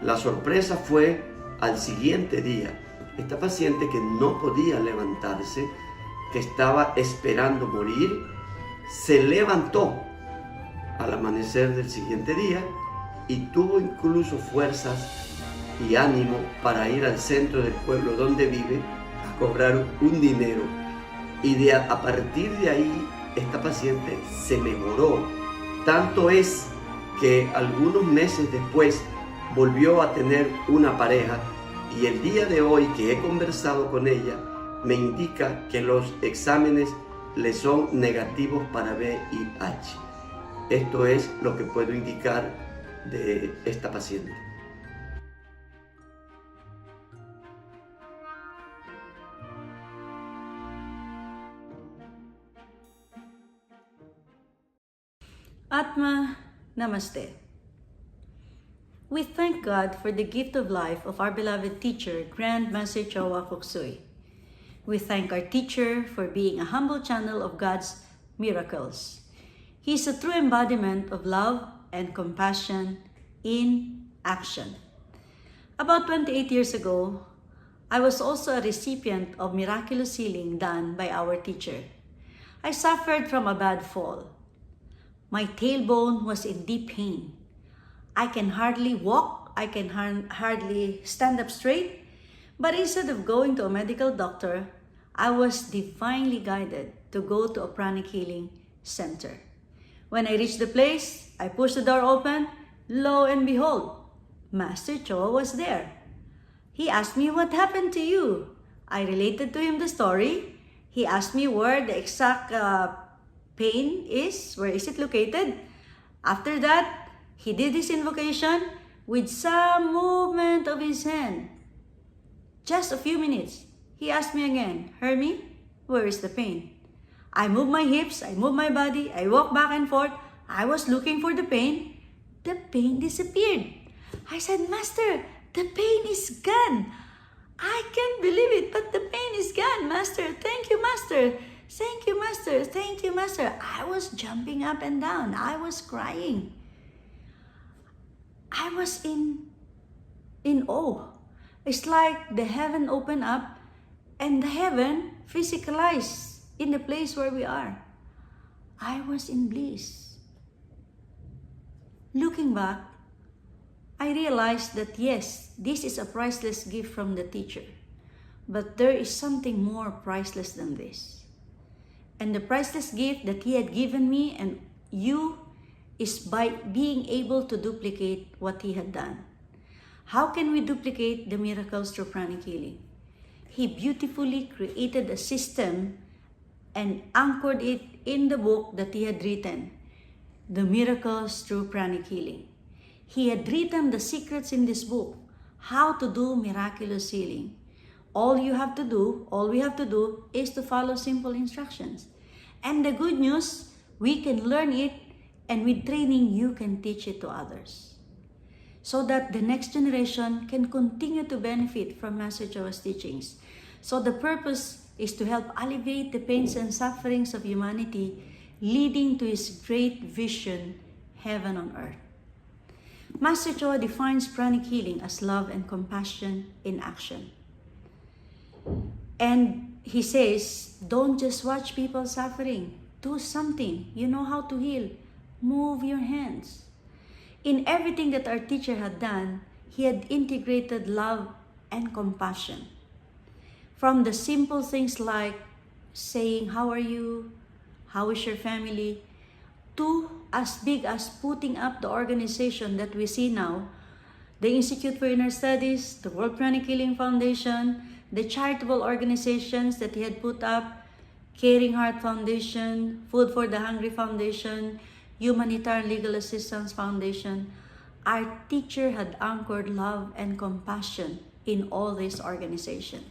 La sorpresa fue al siguiente día. Esta paciente que no podía levantarse, que estaba esperando morir, se levantó al amanecer del siguiente día y tuvo incluso fuerzas y ánimo para ir al centro del pueblo donde vive a cobrar un dinero. Y a partir de ahí, esta paciente se mejoró. Tanto es que algunos meses después volvió a tener una pareja y el día de hoy que he conversado con ella, me indica que los exámenes le son negativos para VIH. Esto es lo que puedo indicar de esta paciente. Atma Namaste. We thank God for the gift of life of our beloved teacher, Grand Master Choa Kok Sui. We thank our teacher for being a humble channel of God's miracles. He is a true embodiment of love and compassion in action. About 28 years ago, I was also a recipient of miraculous healing done by our teacher. I suffered from a bad fall. My tailbone was in deep pain. I can hardly walk, I can hardly stand up straight, but instead of going to a medical doctor, I was divinely guided to go to a pranic healing center. When I reached the place, I pushed the door open. Lo and behold, Master Choa was there. He asked me, "What happened to you?" I related to him the story. He asked me where the exact pain is, where is it located. After that, he did his invocation with some movement of his hand. Just a few minutes, he asked me again, "Hermie, where is the pain?" I moved my hips, I moved my body, I walked back and forth. I was looking for the pain. The pain disappeared. I said, "Master, the pain is gone. I can't believe it, but the pain is gone, Master. Thank you, Master. Thank you, Master. Thank you, Master." I was jumping up and down. I was crying. I was in awe. It's like the heaven opened up and the heaven physicalized in the place where we are. I was in bliss. Looking back, I realized that yes, this is a priceless gift from the teacher, but there is something more priceless than this. And the priceless gift that he had given me and you is by being able to duplicate what he had done. How can we duplicate the miracles through pranic healing? He beautifully created a system and anchored it in the book that he had written, The Miracles Through Pranic Healing. He had written the secrets in this book, how to do miraculous healing. All we have to do is to follow simple instructions. And the good news, we can learn it, and with training, you can teach it to others. So that the next generation can continue to benefit from Master Choa's teachings. So the purpose is to help alleviate the pains and sufferings of humanity, leading to his great vision, heaven on earth. Master Choa defines pranic healing as love and compassion in action. And he says, don't just watch people suffering. Do something. You know how to heal. Move your hands. In everything that our teacher had done, he had integrated love and compassion. From the simple things like saying, "How are you? How is your family?" to as big as putting up the organization that we see now, the Institute for Inner Studies, the World Pranic Healing Foundation, the charitable organizations that he had put up, Caring Heart Foundation, Food for the Hungry Foundation, Humanitarian Legal Assistance Foundation. Our teacher had anchored love and compassion in all these organizations.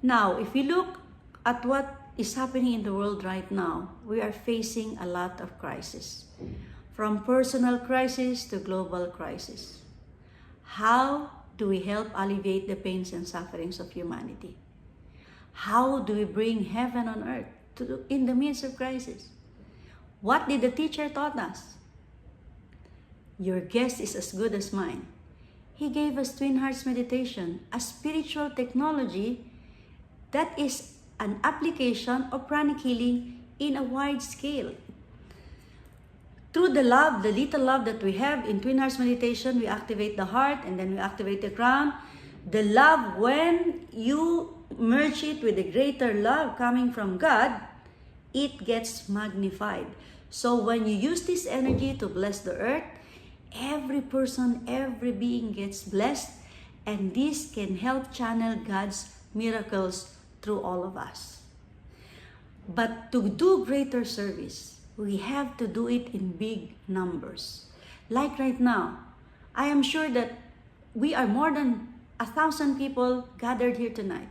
Now, if we look at what is happening in the world right now, we are facing a lot of crisis, from personal crisis to global crisis. How do we help alleviate the pains and sufferings of humanity? How do we bring heaven on earth in the midst of crisis? What did the teacher taught us? Your guess is as good as mine. He gave us Twin Hearts Meditation, a spiritual technology that is an application of pranic healing in a wide scale. Through the love, the little love that we have in Twin Hearts Meditation, we activate the heart and then we activate the crown. The love, when you merge it with the greater love coming from God, it gets magnified. So when you use this energy to bless the earth, every person, every being gets blessed, and this can help channel God's miracles through all of us. But to do greater service, we have to do it in big numbers. Like right now, I am sure that we are more than 1,000 people gathered here tonight.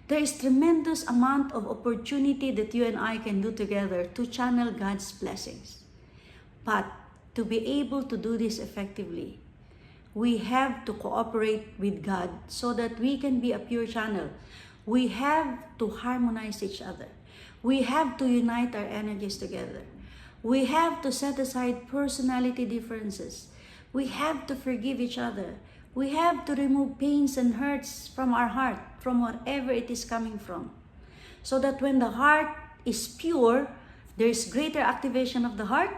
There is tremendous amount of opportunity that you and I can do together to channel God's blessings. But to be able to do this effectively, we have to cooperate with God so that we can be a pure channel. We have to harmonize each other. We have to unite our energies together. We have to set aside personality differences. We have to forgive each other. We have to remove pains and hurts from our heart, from whatever it is coming from. So that when the heart is pure, there is greater activation of the heart,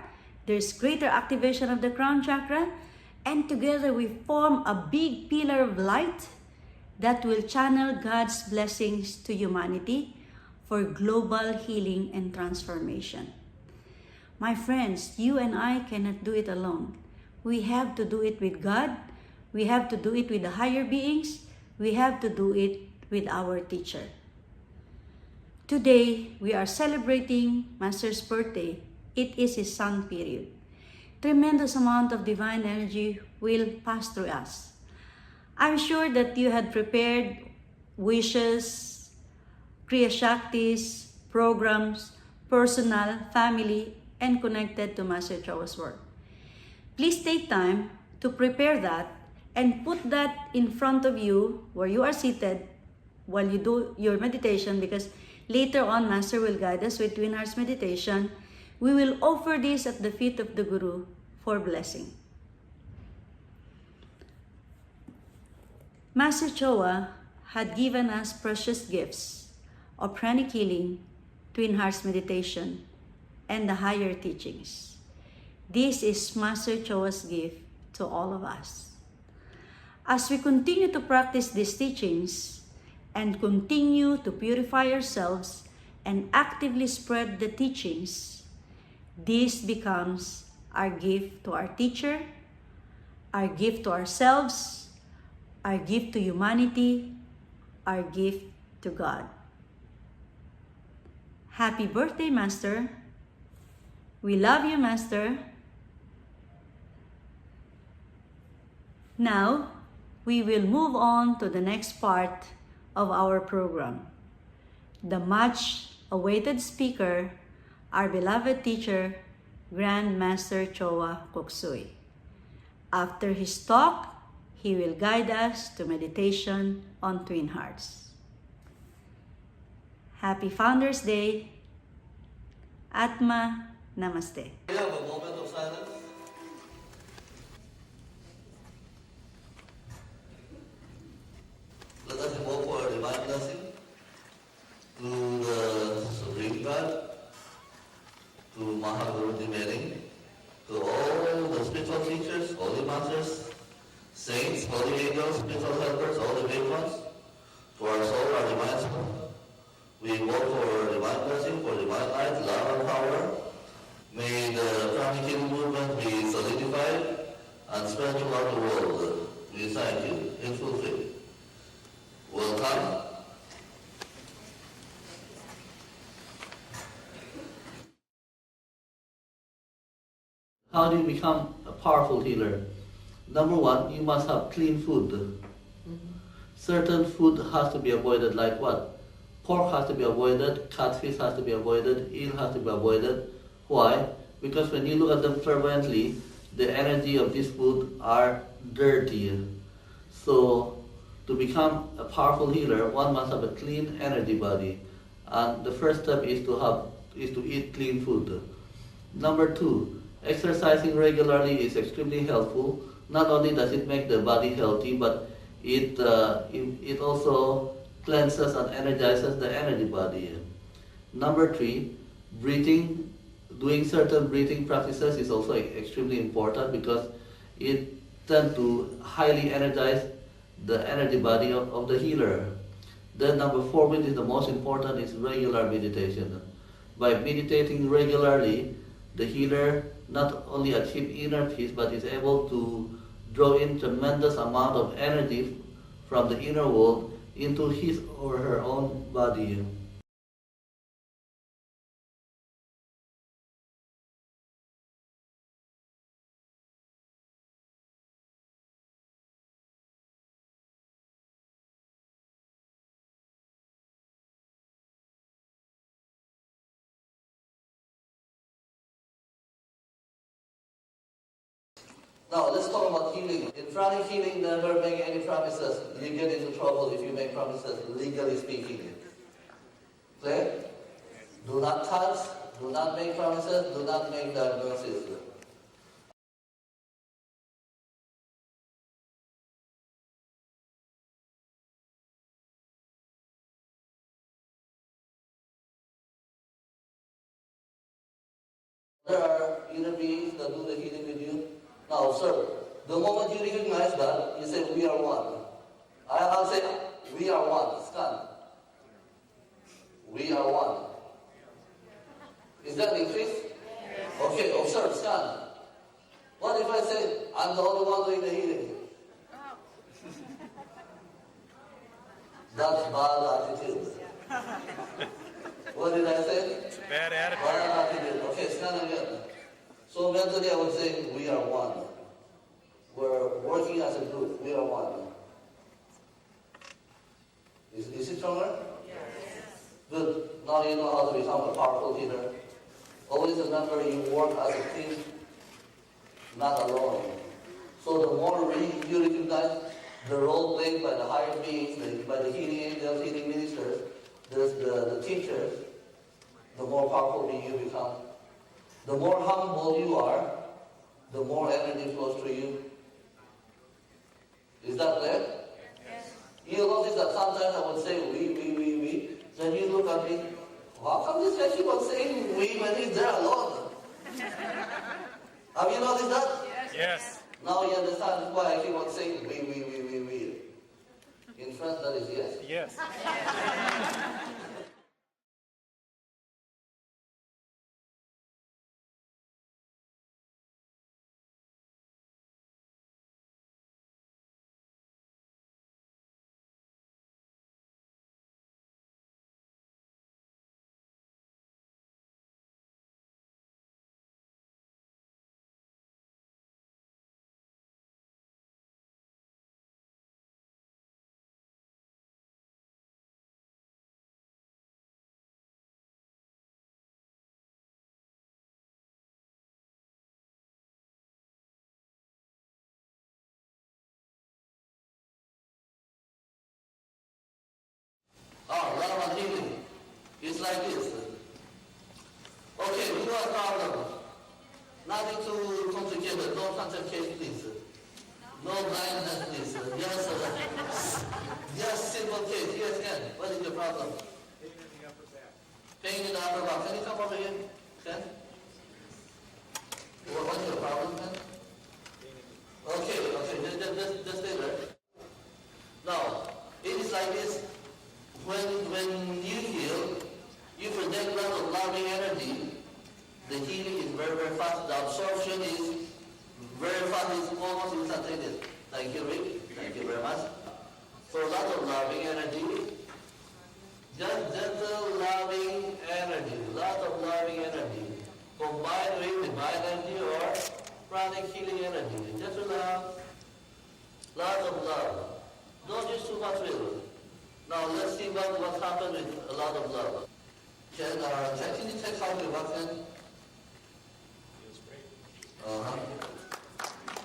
there is greater activation of the crown chakra, and together we form a big pillar of light that will channel God's blessings to humanity for global healing and transformation. My friends, you and I cannot do it alone. We have to do it with God. We have to do it with the higher beings. We have to do it with our teacher. Today, we are celebrating Master's birthday. It is his sun period. Tremendous amount of divine energy will pass through us. I'm sure that you had prepared wishes, Kriya Shaktis, programs, personal, family, and connected to Master Chowa's work. Please take time to prepare that and put that in front of you where you are seated while you do your meditation, because later on Master will guide us with Twin Hearts Meditation. We will offer this at the feet of the Guru for blessing. Master Chowa had given us precious gifts of pranic healing, Twin Hearts Meditation, and the higher teachings. This is Master Chowa's gift to all of us. As we continue to practice these teachings and continue to purify ourselves and actively spread the teachings, this becomes our gift to our teacher, our gift to ourselves, our gift to humanity, our gift to God. Happy birthday, Master. We love you, Master. Now, we will move on to the next part of our program. The much awaited speaker, our beloved teacher, Grand Master Chowa Kok Sui. After his talk, he will guide us to meditation on Twin Hearts. Happy Founders Day. Atma Namaste. We have a moment of silence. Let us invoke for a divine blessing to the Supreme God, to Mahaguru Dimering, to all the spiritual teachers, holy masters, saints, holy angels, spiritual helpers, all the big ones, to our soul, our divine soul. We invoke for divine blessing, for divine light, love, and power. May the How do you become a powerful healer? Number one, you must have clean food. Certain food has to be avoided, like what? Pork has to be avoided, catfish has to be avoided, eel has to be avoided. Why? Because when you look at them fervently, the energy of this food are dirty. So to become a powerful healer, one must have a clean energy body. And the first step is to eat clean food. Number two, exercising regularly is extremely helpful. Not only does it make the body healthy, but it also cleanses and energizes the energy body. Number three, breathing, doing certain breathing practices is also extremely important because it tends to highly energize the energy body of the healer. Then number four, which is the most important, is regular meditation. By meditating regularly, the healer not only achieves inner peace, but is able to draw in tremendous amount of energy from the inner world into his or her own body. Now let's talk about healing. In pranic healing, never make any promises. You get into trouble if you make promises, legally speaking. Clear? Do not touch, do not make promises, do not make diagnoses. There are inner beings that do the healing with you. Now observe, the moment you recognize that, you say, we are one. I'll say, we are one. Scan. We are one. Is that increase? Okay, observe, scan. What if I say, I'm the only one doing the healing? That's bad attitude. What did I say? It's a bad attitude. Bad attitude. Okay, scan again. So mentally I would say, we are one. We're working as a group. We are one. Is it stronger? Yes. Good. Now you know how to become a powerful healer. Always remember you work as a team, not alone. So the more you recognize the role played by the higher beings, by the healing angels, healing ministers, the teachers, the more powerful being you become. The more humble you are, the more energy flows through you. Is that clear? Yes. You notice that sometimes I would say we. Then you look at me, how come this guy keep on saying we when he's there alone? Have you noticed that? Yes. Now you understand why I keep on saying we. In French that is yes? Yes. Rama healing. It's like this. Okay, we do a problem. Nothing too complicated. No concentration, please. No blindness, please. Just simple case. Yes, Ken. What is your problem? Pain in the upper back. Can you come over here, Ken? What's your problem, Ken? Okay. Just stay there. Now, it is like this. When you heal, you project a lot of loving energy. The healing is very, very fast. The absorption is very fast. It's almost instantaneous. Thank you, Rick. Thank you very much. So a lot of loving energy. Just gentle loving energy. A lot of loving energy. Combined with divine energy or pranic healing energy. Just love, lots of love. Don't use too much will. Now let's see what happened with a lot of love. Can you take how to work then? Feels great.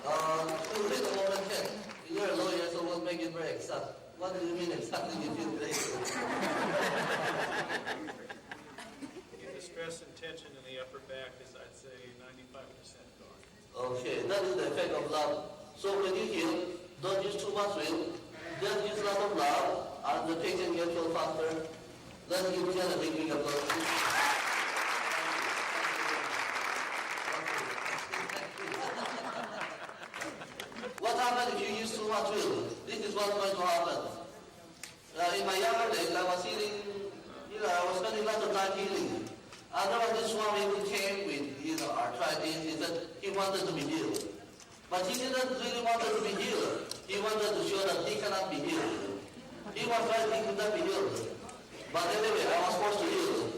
To read a moment, Ken. You're a lawyer, so we'll make it very exact. What do you mean exactly you feel great? The stress and tension in the upper back is, I'd say, 95% gone. Okay, that is the effect of love. So when you heal, don't use too much will. Just use a lot of love, and the patient gets well faster. Let's give Ken a big applause. What happens if you use too much will? This is what's going to happen. In my younger days, I was healing, I was spending lots of time healing. And there was this one who came with, arthritis. He said he wanted to be healed. But he didn't really want to be healed. He wanted to show that he cannot be healed. He was right, he could not be healed. But anyway, I was forced to heal.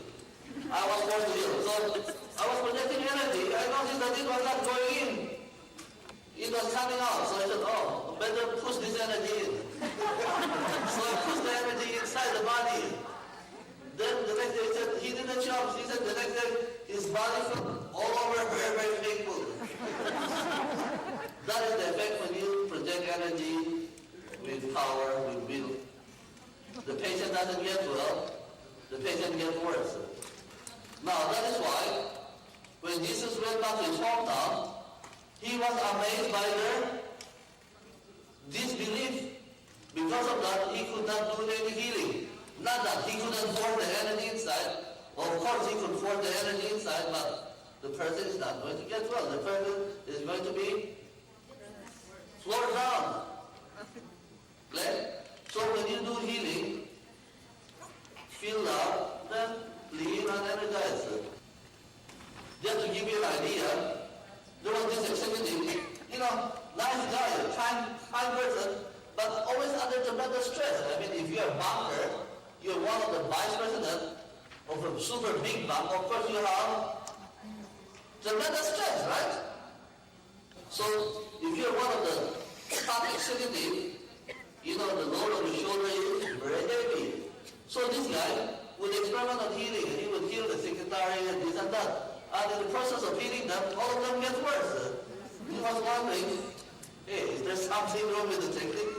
So I was projecting energy. I noticed that it was not going in. It was coming out. So I said, better push this energy in. So I pushed the energy inside the body. Then the next day he said, he didn't jump. He said the next day his body felt all over very, very painful. That is the effect when you project energy with power, with will. The patient doesn't get well, the patient gets worse. Now that is why when Jesus went back to his hometown, he was amazed by their disbelief. Because of that, he could not do any healing. Not that he couldn't force the energy inside. Of course he could force the energy inside, but the person is not going to get well. The person is going to be slowed down. Okay? So when you do healing, feel love, then leave and energize. Just to give you an idea, there was this executive, nice guy, fine person, but always under tremendous stress. I mean, if you're a banker, you're one of the vice president of a super big bank, of course you have tremendous stress, right? So if you're one of the top executive, the load on your shoulder is very heavy. So this guy would experiment on healing, and he would heal the secretary and this and that. And in the process of healing them, all of them get worse. He was wondering, hey, is there something wrong with the technique?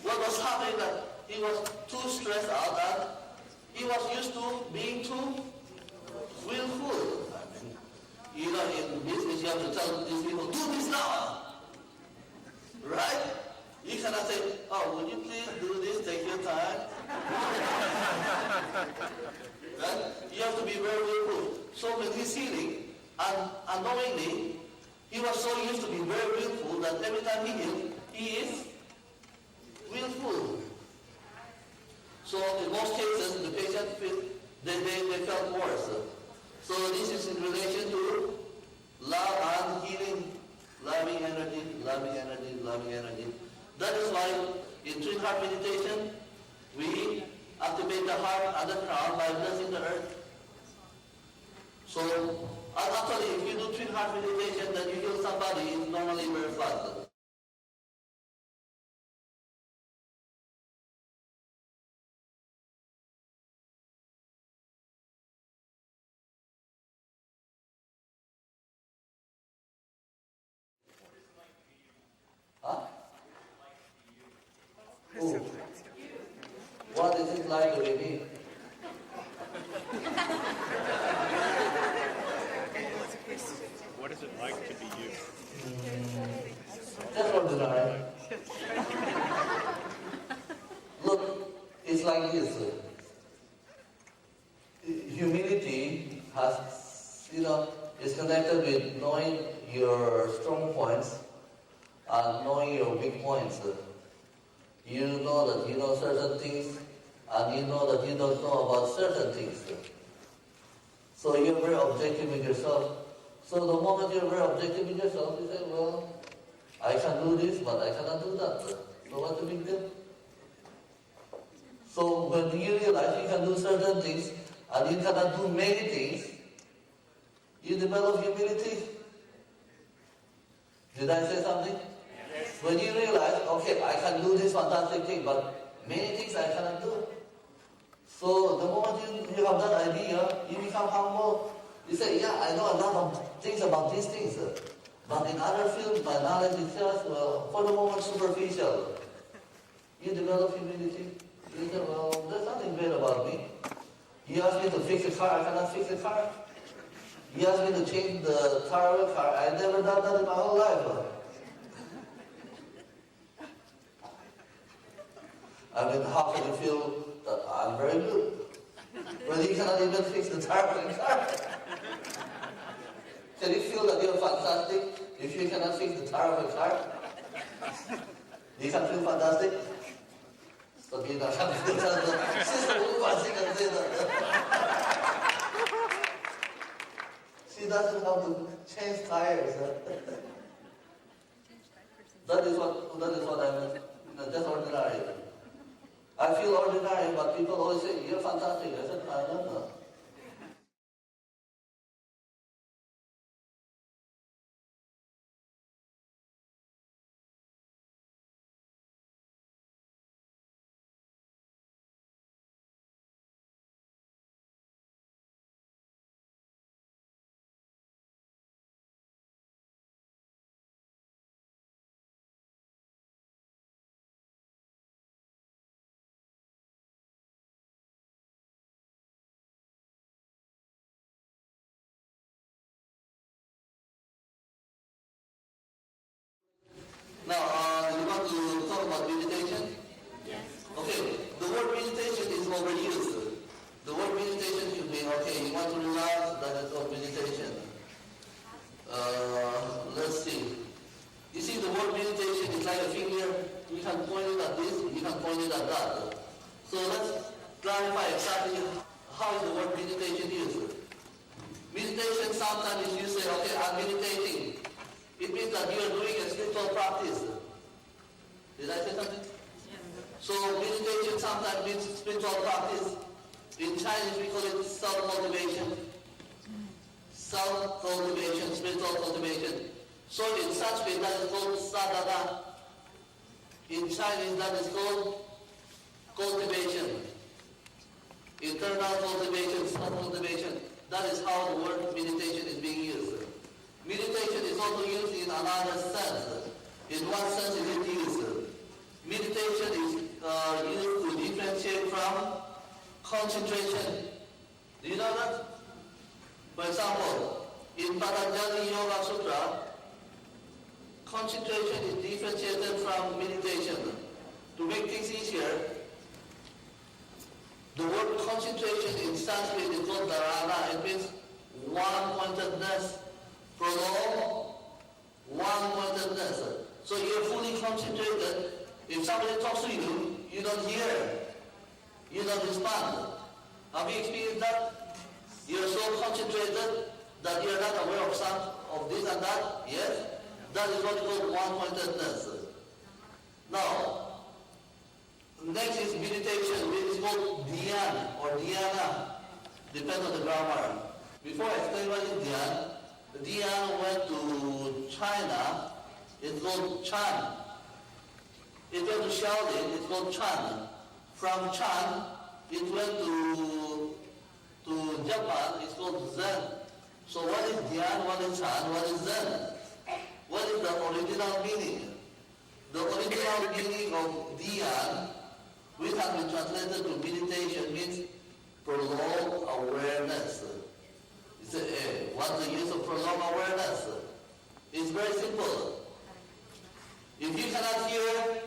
What was happening that he was too stressed out that he was used to being too willful. I mean, in business you have to tell these people, do this now. Right? You cannot say, would you please do this, take your time. Right? You have to be very willful. So when he's healing, and unknowingly, he was so used to be very willful that every time he healed, he is willful. So in most cases, the patient they felt worse. So this is in relation to love and healing, loving energy, loving energy, loving energy. That is why in twin heart meditation, we activate the heart and the crown by blessing the earth. So actually, if you do twin heart meditation, then you heal somebody, it's normally very fast. What is it like to be me? What is it like to be you? Just ordinary. Look, it's like this. Humility is connected with knowing your strong points and knowing your weak points. You know that you know certain things, and you know that you don't know about certain things. So you're very objective with yourself. So the moment you're very objective with yourself, you say, well, I can do this, but I cannot do that. So what's the big deal? So when you realize you can do certain things, and you cannot do many things, you develop humility. Did I say something? Yes. When you realize, okay, I can do this fantastic thing, but many things I cannot do. So the moment you have that idea, you become humble. You say, yeah, I know a lot of things about these things. But in other fields, my knowledge is just, for the moment, superficial. You develop humility. You say, well, there's nothing great about me. You ask me to fix a car, I cannot fix a car. You ask me to change the tire of a car, I've never done that in my whole life. I mean, how can you feel that I'm very good when you cannot even fix the tire of a car? Can you feel that you're fantastic if you cannot fix the tire of a car? You can feel fantastic? So you can feel She doesn't know to change tires. That is what I meant. Just ordinary. I feel ordinary, but people always say, you're fantastic. I said, I don't know. Now, you want to talk about meditation? Yes. Okay, the word meditation is overused. The word meditation should be, okay, you want to relax, that is called meditation. Let's see. You see, the word meditation is like a finger. You can point it at this, you can point it at that. So let's clarify exactly how is the word meditation used. Meditation sometimes you say, okay, I'm meditating. It means that you are doing a spiritual practice. Did I say something? So meditation sometimes means spiritual practice. In Chinese we call it self-cultivation. Self-cultivation, spiritual cultivation. So in Sanskrit that is called sadhana. In Chinese that is called cultivation. Internal cultivation, self-cultivation. That is how the word meditation is being used. Meditation is also used in another sense. In one sense it is used. Meditation is used to differentiate from concentration. Do you know that? For example, in Patanjali Yoga Sutra, concentration is differentiated from meditation. To make things easier, the word concentration in Sanskrit is called dharana. It means one-pointedness. Prolong one-pointedness. So you're fully concentrated. If somebody talks to you, you don't hear. You don't respond. Have you experienced that? You're so concentrated that you're not aware of this and that. Yes? That is what we call one-pointedness. Now, next is meditation, which is called dhyan or dhyana. Depends on the grammar. Before I explain what is dhyan, Dhyan went to China, it's called Chan. It went to Shaolin, it's called Chan. From Chan, it went to Japan, it's called Zen. So what is Dhyan, what is Chan, what is Zen? What is the original meaning? The original meaning of Dhyan, which has been translated to meditation, means prolonged awareness. What's the use of prolonged awareness? It's very simple. If you cannot hear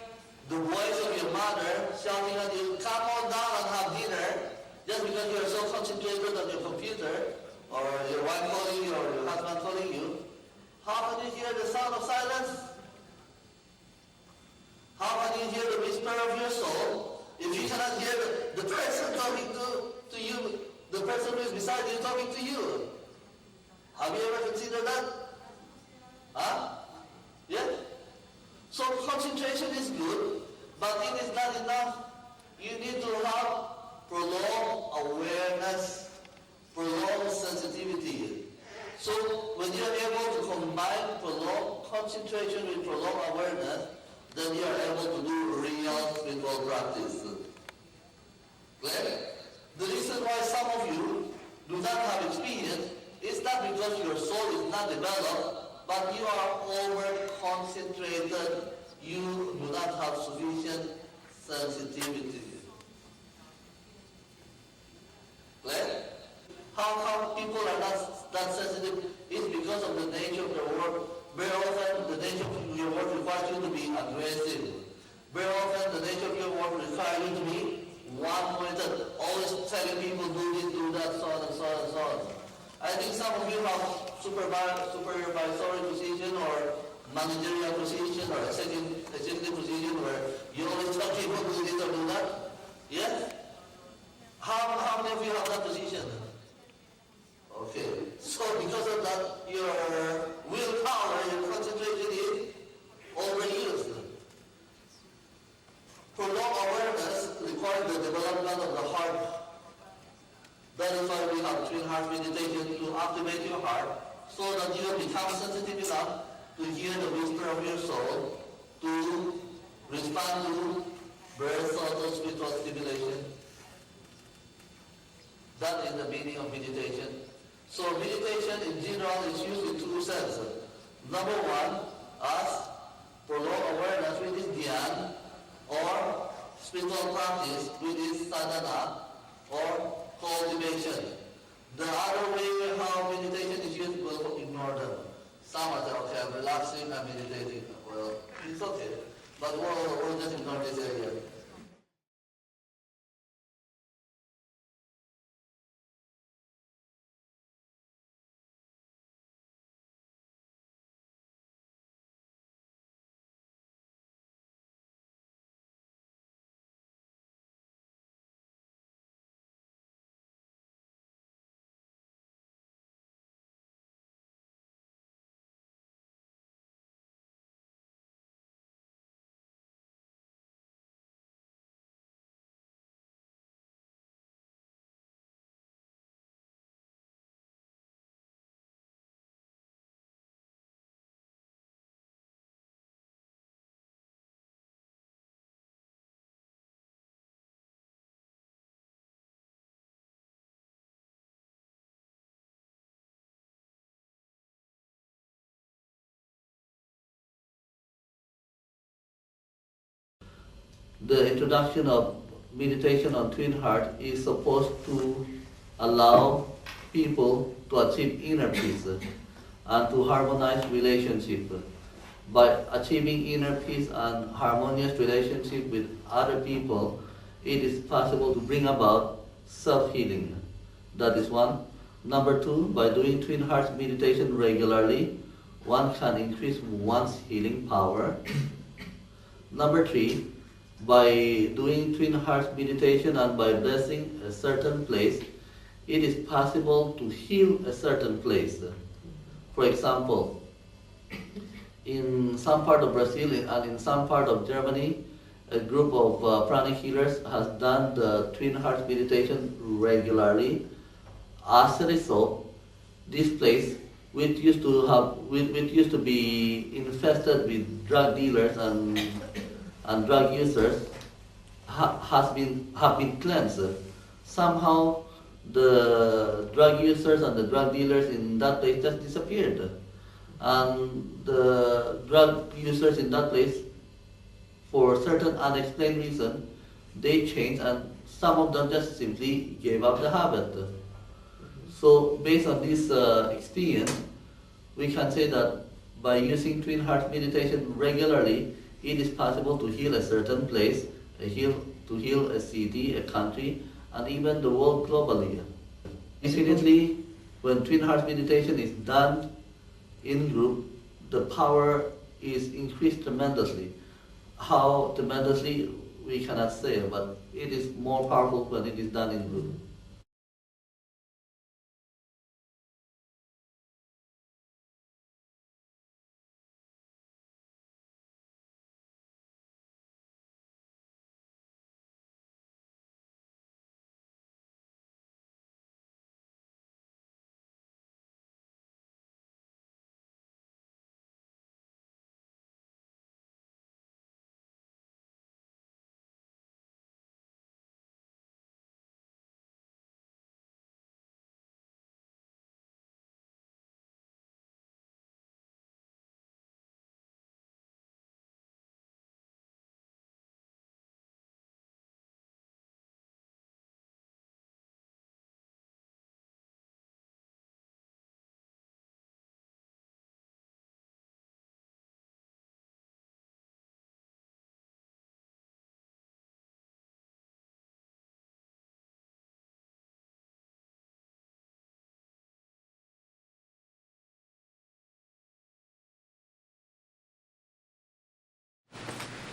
the voice of your mother shouting at you, come on down and have dinner, just because you are so concentrated on your computer, or your wife calling you, or your husband calling you, how can you hear the sound of silence? How can you hear the whisper of your soul if you cannot hear the person talking to you, the person who is beside you talking to you? Have you ever considered that? Huh? Yeah? So concentration is good, but it is not enough. You need to have prolonged awareness, prolonged sensitivity. So when you are able to combine prolonged concentration with prolonged awareness, then you are able to do real spiritual practice. Clear? The reason why some of you do not have experience is not because your soul is not developed, but you are over-concentrated. You do not have sufficient sensitivity. Clear? How people are not that sensitive is because of the nature of their work. Very often, the nature of your work requires you to be aggressive. Very often, the nature of your work requires you to be one-pointed, always telling people do this, do that, so on and so on and so on. I think some of you have supervisory position or managerial position or executive position where you always tell people do this or do that. Yes? How many of you have that position? Okay. So because of that, your willpower, your concentration is overused. Prolonged awareness requires the development of the heart. That is why we have twin heart meditation to activate your heart so that you become sensitive enough to hear the whisper of your soul, to respond to birth thought spiritual stimulation. That is the meaning of meditation. So meditation in general is used in two senses. Number one, as prolonged awareness with this dhyan, or spiritual practice with this sadhana, or cultivation. The other way how meditation is used, we'll ignore them. Some are saying, okay, I'm relaxing, I'm meditating. Well, it's okay. But we'll just ignore this area. The introduction of meditation on twin heart is supposed to allow people to achieve inner peace and to harmonize relationship. By achieving inner peace and harmonious relationship with other people, it is possible to bring about self-healing. That is one. Number two, by doing twin heart meditation regularly, one can increase one's healing power. Number three, by doing twin heart meditation and by blessing a certain place, it is possible to heal a certain place. For example, in some part of Brazil and in some part of Germany, a group of pranic healers has done the twin heart meditation regularly. As a result, this place, which used to be infested with drug dealers and drug users, have been cleansed. Somehow, the drug users and the drug dealers in that place just disappeared, and the drug users in that place, for certain unexplained reason, they changed, and some of them just simply gave up the habit. So, based on this experience, we can say that by using twin heart meditation regularly, it is possible to heal a certain place, to heal a city, a country, and even the world globally. Definitely, when twin heart meditation is done in group, the power is increased tremendously. How tremendously, we cannot say, but it is more powerful when it is done in group.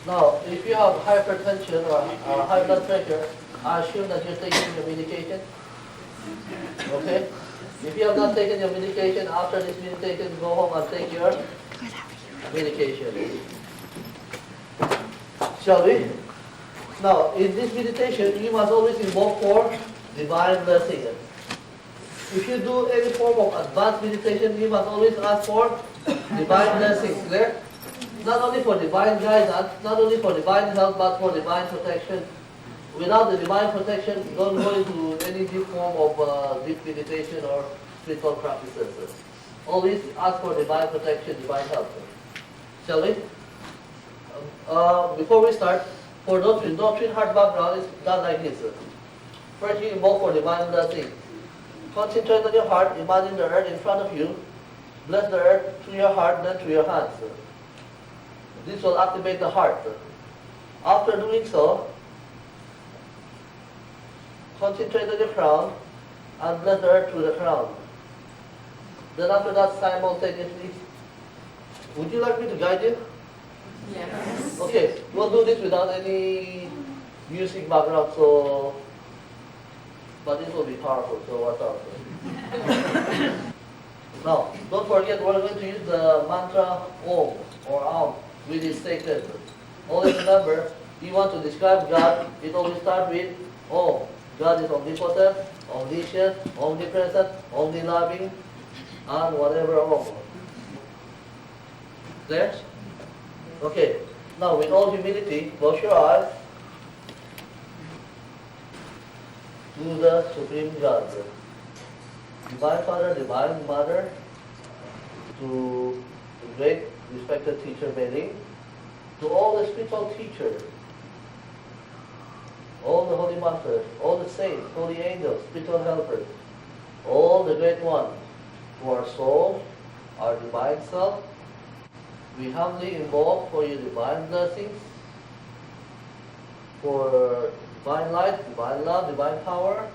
Now, if you have hypertension or high blood pressure, I assume that you're taking your medication. Okay? If you have not taken your medication, after this meditation, go home and take your medication. Shall we? Now, in this meditation, you must always invoke for divine blessing. If you do any form of advanced meditation, you must always ask for divine blessing. Clear? Not only for divine guidance, not only for divine help, but for divine protection. Without the divine protection, don't go into any deep form of deep meditation or spiritual practices. Always ask for divine protection, divine help. Shall we? Before we start, for doctrine hard background is done like this. First, you invoke for divine blessing. Concentrate on your heart, imagine the earth in front of you. Bless the earth through your heart, then through your hands. This will activate the heart. After doing so, concentrate on your crown and bless the earth through the crown. Then after that, simultaneously, would you like me to guide you? Yes. Okay, we'll do this without any music background, so, but this will be powerful, so watch out. Now, don't forget, we're going to use the mantra Om or Aum, which is sacred. Always remember, you want to describe God, it always starts with Om. God is omnipotent, omniscient, omnipresent, omniloving, and whatever Om. Clear? Okay, now with all humility, close your eyes to the Supreme God. Divine Father, Divine Mother, to the great respected teacher Beli, to all the spiritual teachers, all the holy masters, all the saints, holy angels, spiritual helpers, all the great ones, to our soul, our divine self, we humbly invoke for your divine blessings, for divine light, divine love, divine power,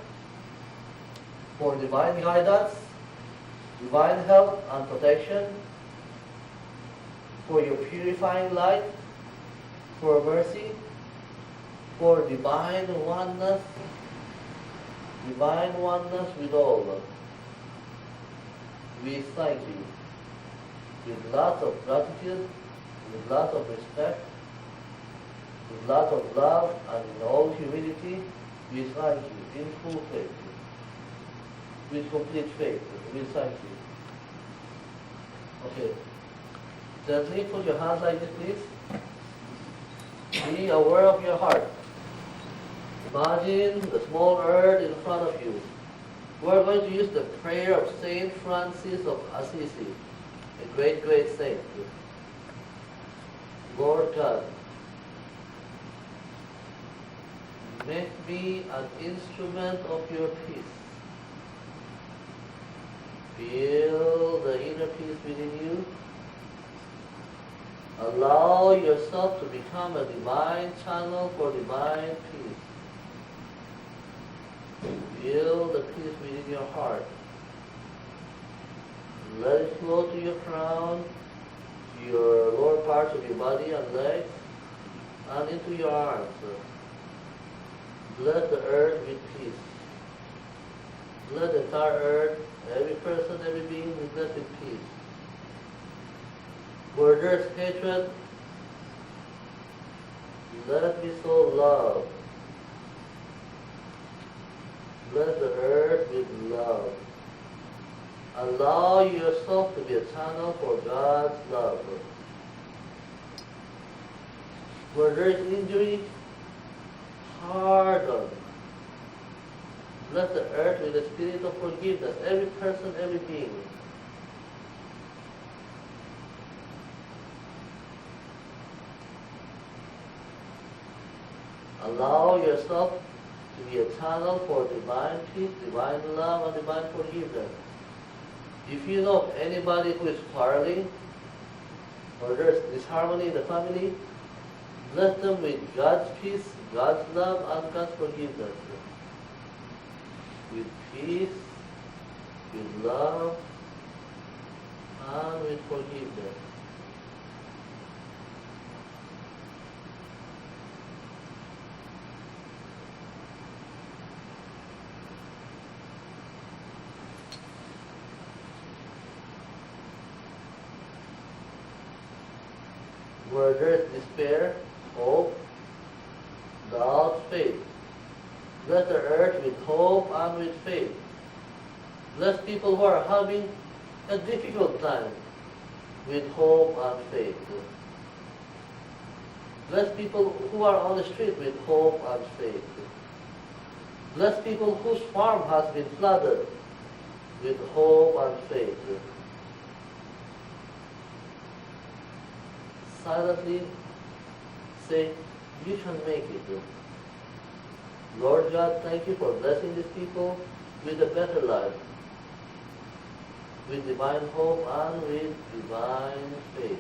for divine guidance, divine help and protection, for your purifying light, for mercy, for divine oneness with all. We thank you. With lots of gratitude, with lots of respect, with lots of love, and in all humility, we thank you in full faith, with complete faith. We thank you. Okay. Gently put your hands like this, please. Be aware of your heart. Imagine the small earth in front of you. We're going to use the prayer of Saint Francis of Assisi, a great, great saint. Lord God, make me an instrument of your peace. Feel the inner peace within you. Allow yourself to become a divine channel for divine peace. Feel the peace within your heart. Let it flow to your crown, to your lower parts of your body and legs, and into your arms. Bless the earth with peace. Bless the entire earth, every person, every being be blessed with peace. Where there's hatred, let it be so love. Bless the earth with love. Allow yourself to be a channel for God's love. Where there is injury, pardon. Bless the earth with the spirit of forgiveness, every person, every being. Allow yourself to be a channel for divine peace, divine love, and divine forgiveness. If you know of anybody who is quarreling, or there's disharmony in the family, bless them with God's peace, God's love, and God's forgiveness. With peace, with love, and with forgiveness. Where there is despair, hope, doubt, faith. Bless the earth with hope and with faith. Bless people who are having a difficult time with hope and faith. Bless people who are on the street with hope and faith. Bless people whose farm has been flooded with hope and faith. Silently say, you can make it. Lord God, thank you for blessing these people with a better life, with divine hope and with divine faith.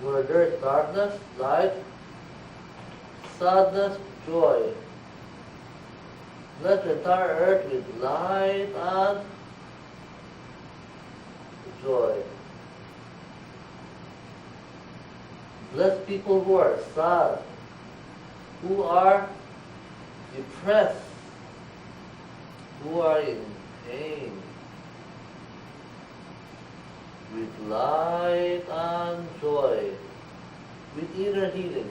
Where there is darkness, light, sadness, joy. Bless the entire earth with light and joy. Bless people who are sad, who are depressed, who are in pain, with light and joy, with inner healing.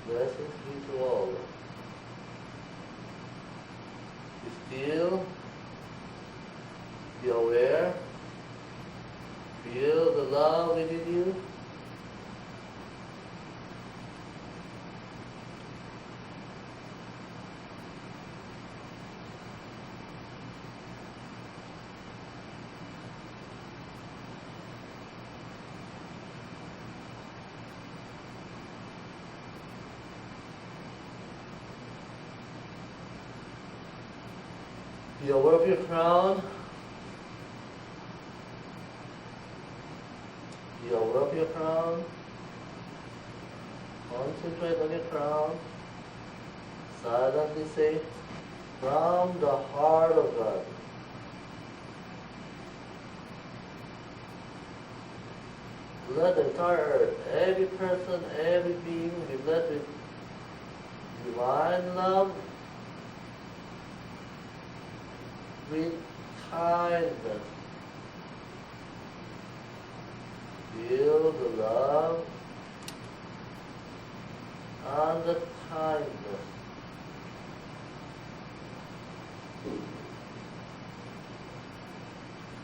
Blessings be to all. Be still, be aware, feel the love within you. Be aware of your crown. Be aware of your crown. Concentrate on your crown. Silently say, from the heart of God. Let the entire earth, every person, every being be blessed with divine love, with kindness. Feel the love and the kindness.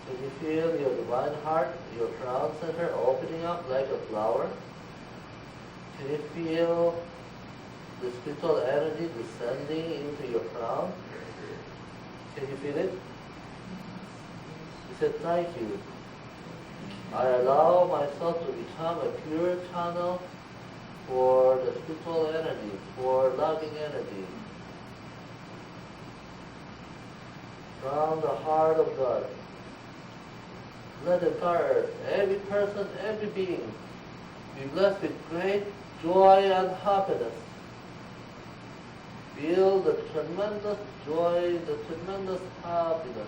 Can you feel your divine heart, your crown center opening up like a flower? Can you feel the spiritual energy descending into your crown? Can you feel it? He said, thank you. I allow myself to become a pure channel for the spiritual energy, for loving energy. From the heart of God. Let the entire earth, every person, every being, be blessed with great joy and happiness. Feel the tremendous joy, the tremendous happiness.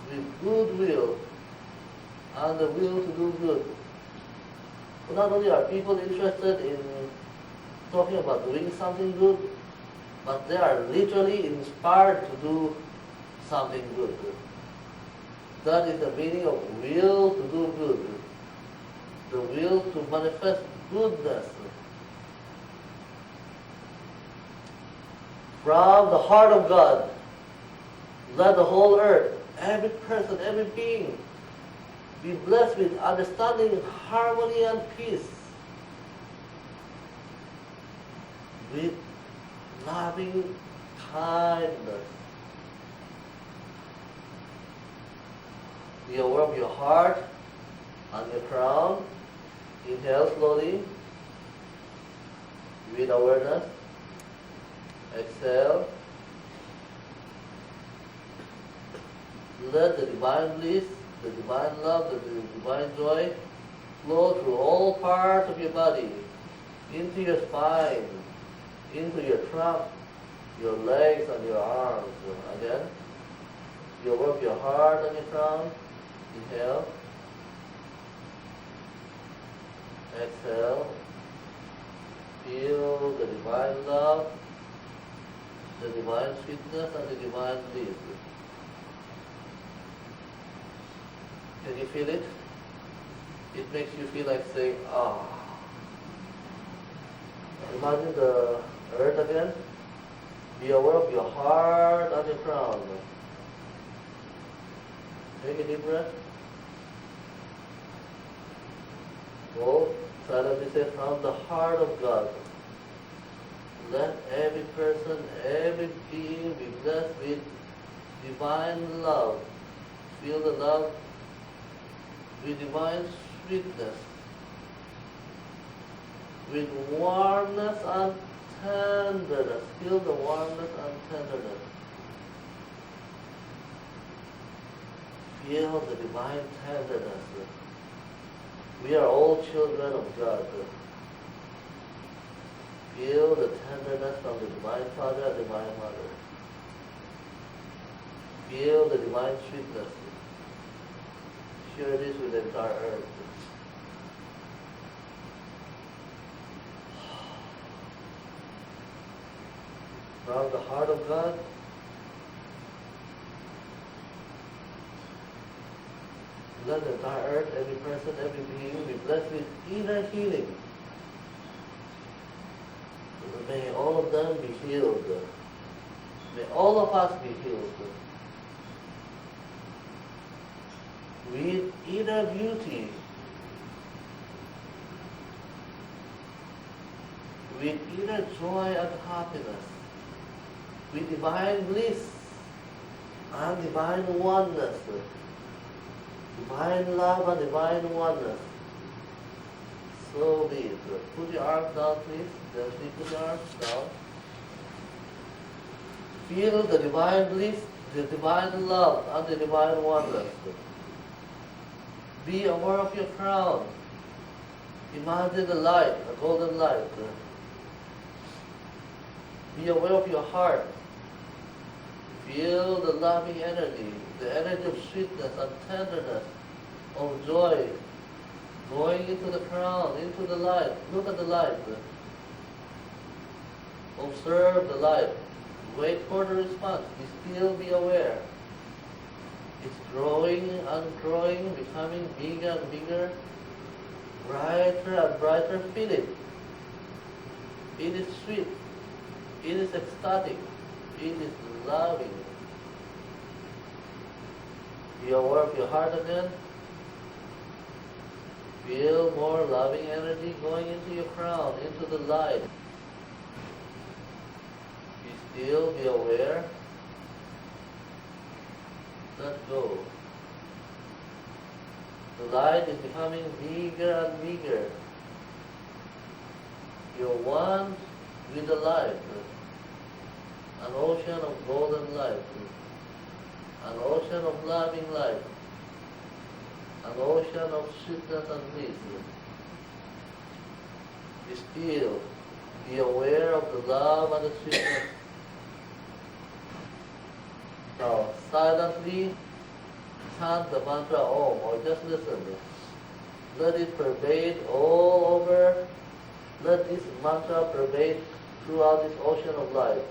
With goodwill and the will to do good. But not only are people interested in talking about doing something good, but they are literally inspired to do something good. That is the meaning of will to do good. The will to manifest goodness. From the heart of God, let the whole earth, every person, every being, be blessed with understanding, harmony, and peace. With loving kindness. Be aware of your heart and your crown. Inhale slowly with awareness. Exhale. Let the divine bliss, the divine love, the divine joy flow through all parts of your body, into your spine, into your trunk, your legs and your arms. Again, you work your heart on your trunk. Inhale. Exhale. Feel the divine love, the divine sweetness, and the divine bliss. Can you feel it? It makes you feel like saying, ah. Imagine the earth again. Be aware of your heart and your crown. Take a deep breath. Go silently say, from the heart of God, let every person, every being be blessed with divine love. Feel the love with divine sweetness, with warmness and tenderness. Feel the warmness and tenderness. Feel the divine tenderness. We are all children of God. Feel the tenderness from the Divine Father and Divine Mother. Feel the divine sweetness. Share this with the entire earth. From the heart of God, let the entire earth, every person, every being be blessed with inner healing. May all of them be healed. May all of us be healed. With inner beauty, with inner joy and happiness, with divine bliss and divine oneness, divine love and divine oneness. So be it. Put your arms down, please. Gently put your arms down. Feel the divine bliss, the divine love, and the divine oneness. Be aware of your crown. Imagine the light, the golden light. Be aware of your heart. Feel the loving energy, the energy of sweetness and tenderness, of joy, going into the crown, into the light. Look at the light. Observe the light. Wait for the response. Still be aware. It's growing and growing, becoming bigger and bigger, brighter and brighter. Feel it. It is sweet. It is ecstatic. It is loving. Be aware of your heart again. Feel more loving energy going into your crown, into the light. Be still, be aware. Let go. The light is becoming bigger and bigger. You're one with the light. An ocean of golden light. An ocean of loving light. An ocean of sweetness and bliss. Be still. Be aware of the love and the sweetness. Now, silently chant the mantra Om, or just listen. Let it pervade all over. Let this mantra pervade throughout this ocean of light.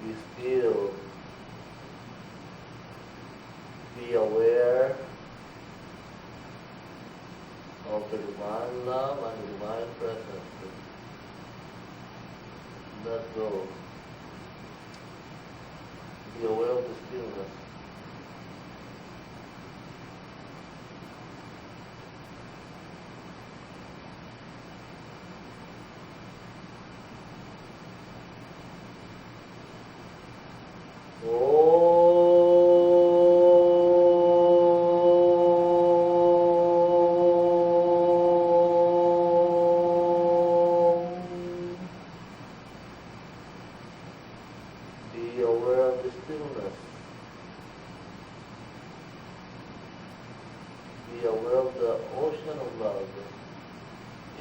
Be still. Be aware of the divine love and the divine presence. Let go. Be aware of the stillness.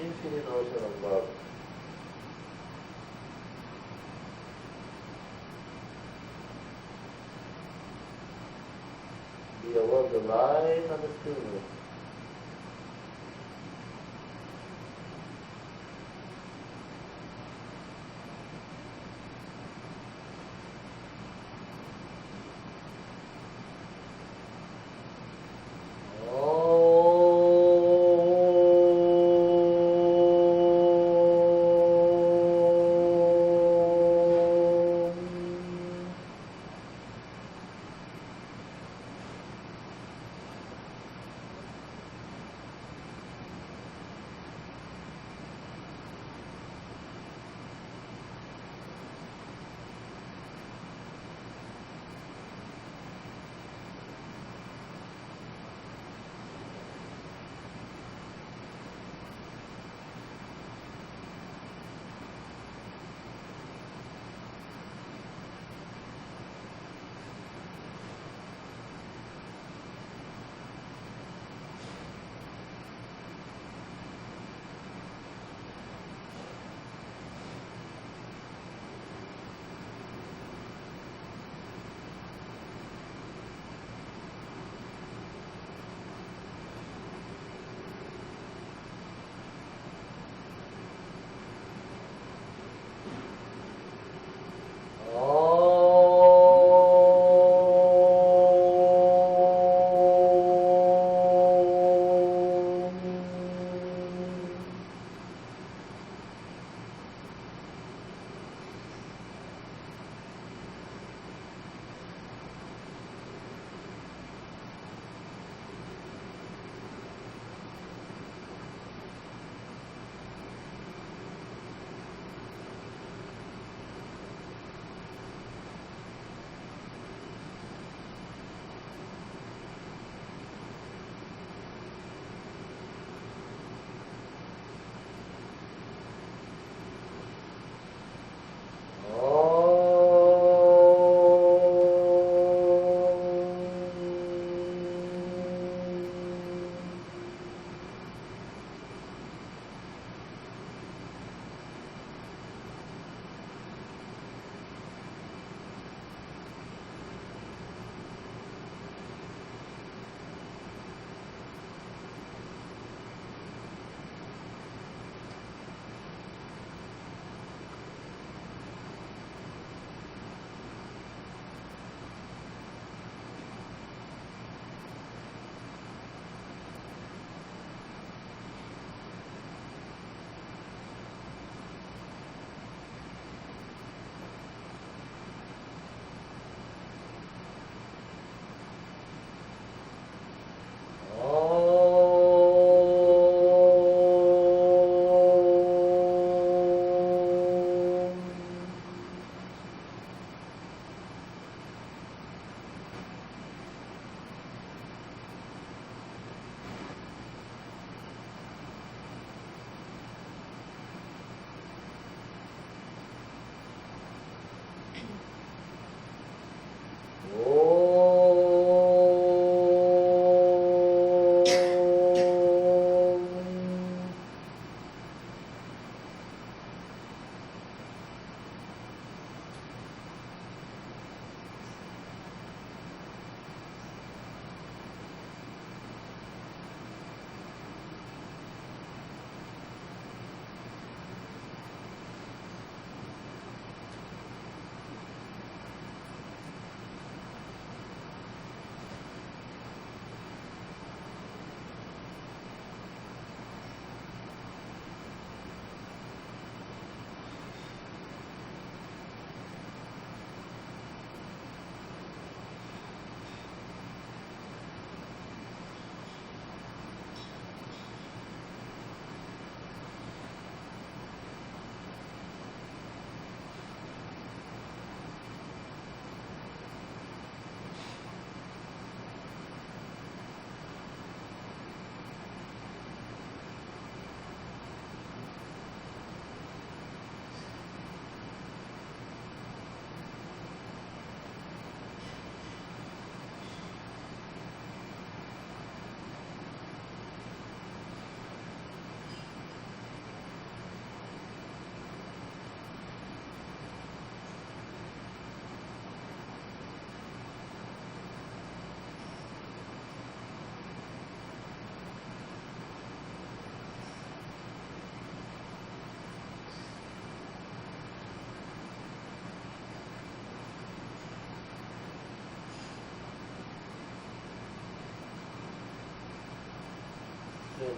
infinite ocean of love. Be above the light and the stillness.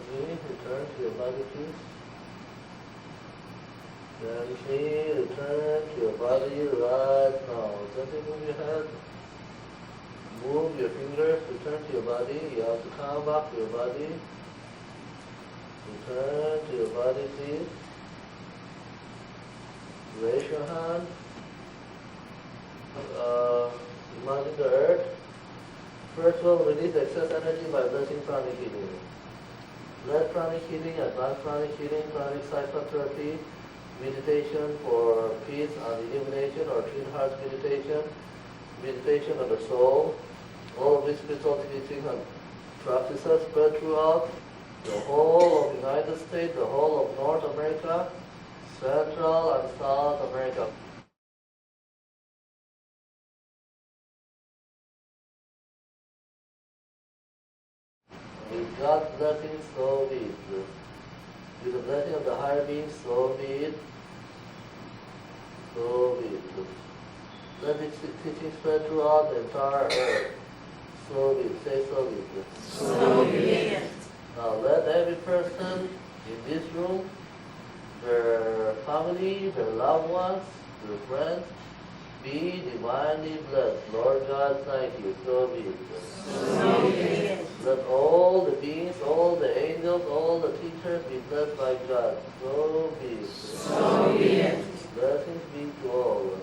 Gently return to your body, please. Gently return to your body right now. Gently move your head. Move your fingers, return to your body. You have to come back to your body. Return to your body, please. Raise your hand. Imagine the earth. First of all, release excess energy by blessing pranic healing. Let pranic healing, advanced pranic healing, pranic psychotherapy, meditation for peace and illumination, or Twin Hearts meditation, meditation of the soul, all of these spiritual teachings and practices spread throughout the whole of the United States, the whole of North America, Central and South America. With God's blessing, so be it. With the blessing of the higher being, so be it. So be it. Let this teaching spread throughout the entire earth. So be it. Say so be it. So be it. Now let every person in this room, their family, their loved ones, their friends, be divinely blessed. Lord God, thank you. So be it. So be it. Let all the beings, all the angels, all the teachers be blessed by God. So be it. So be it. Blessings be to all.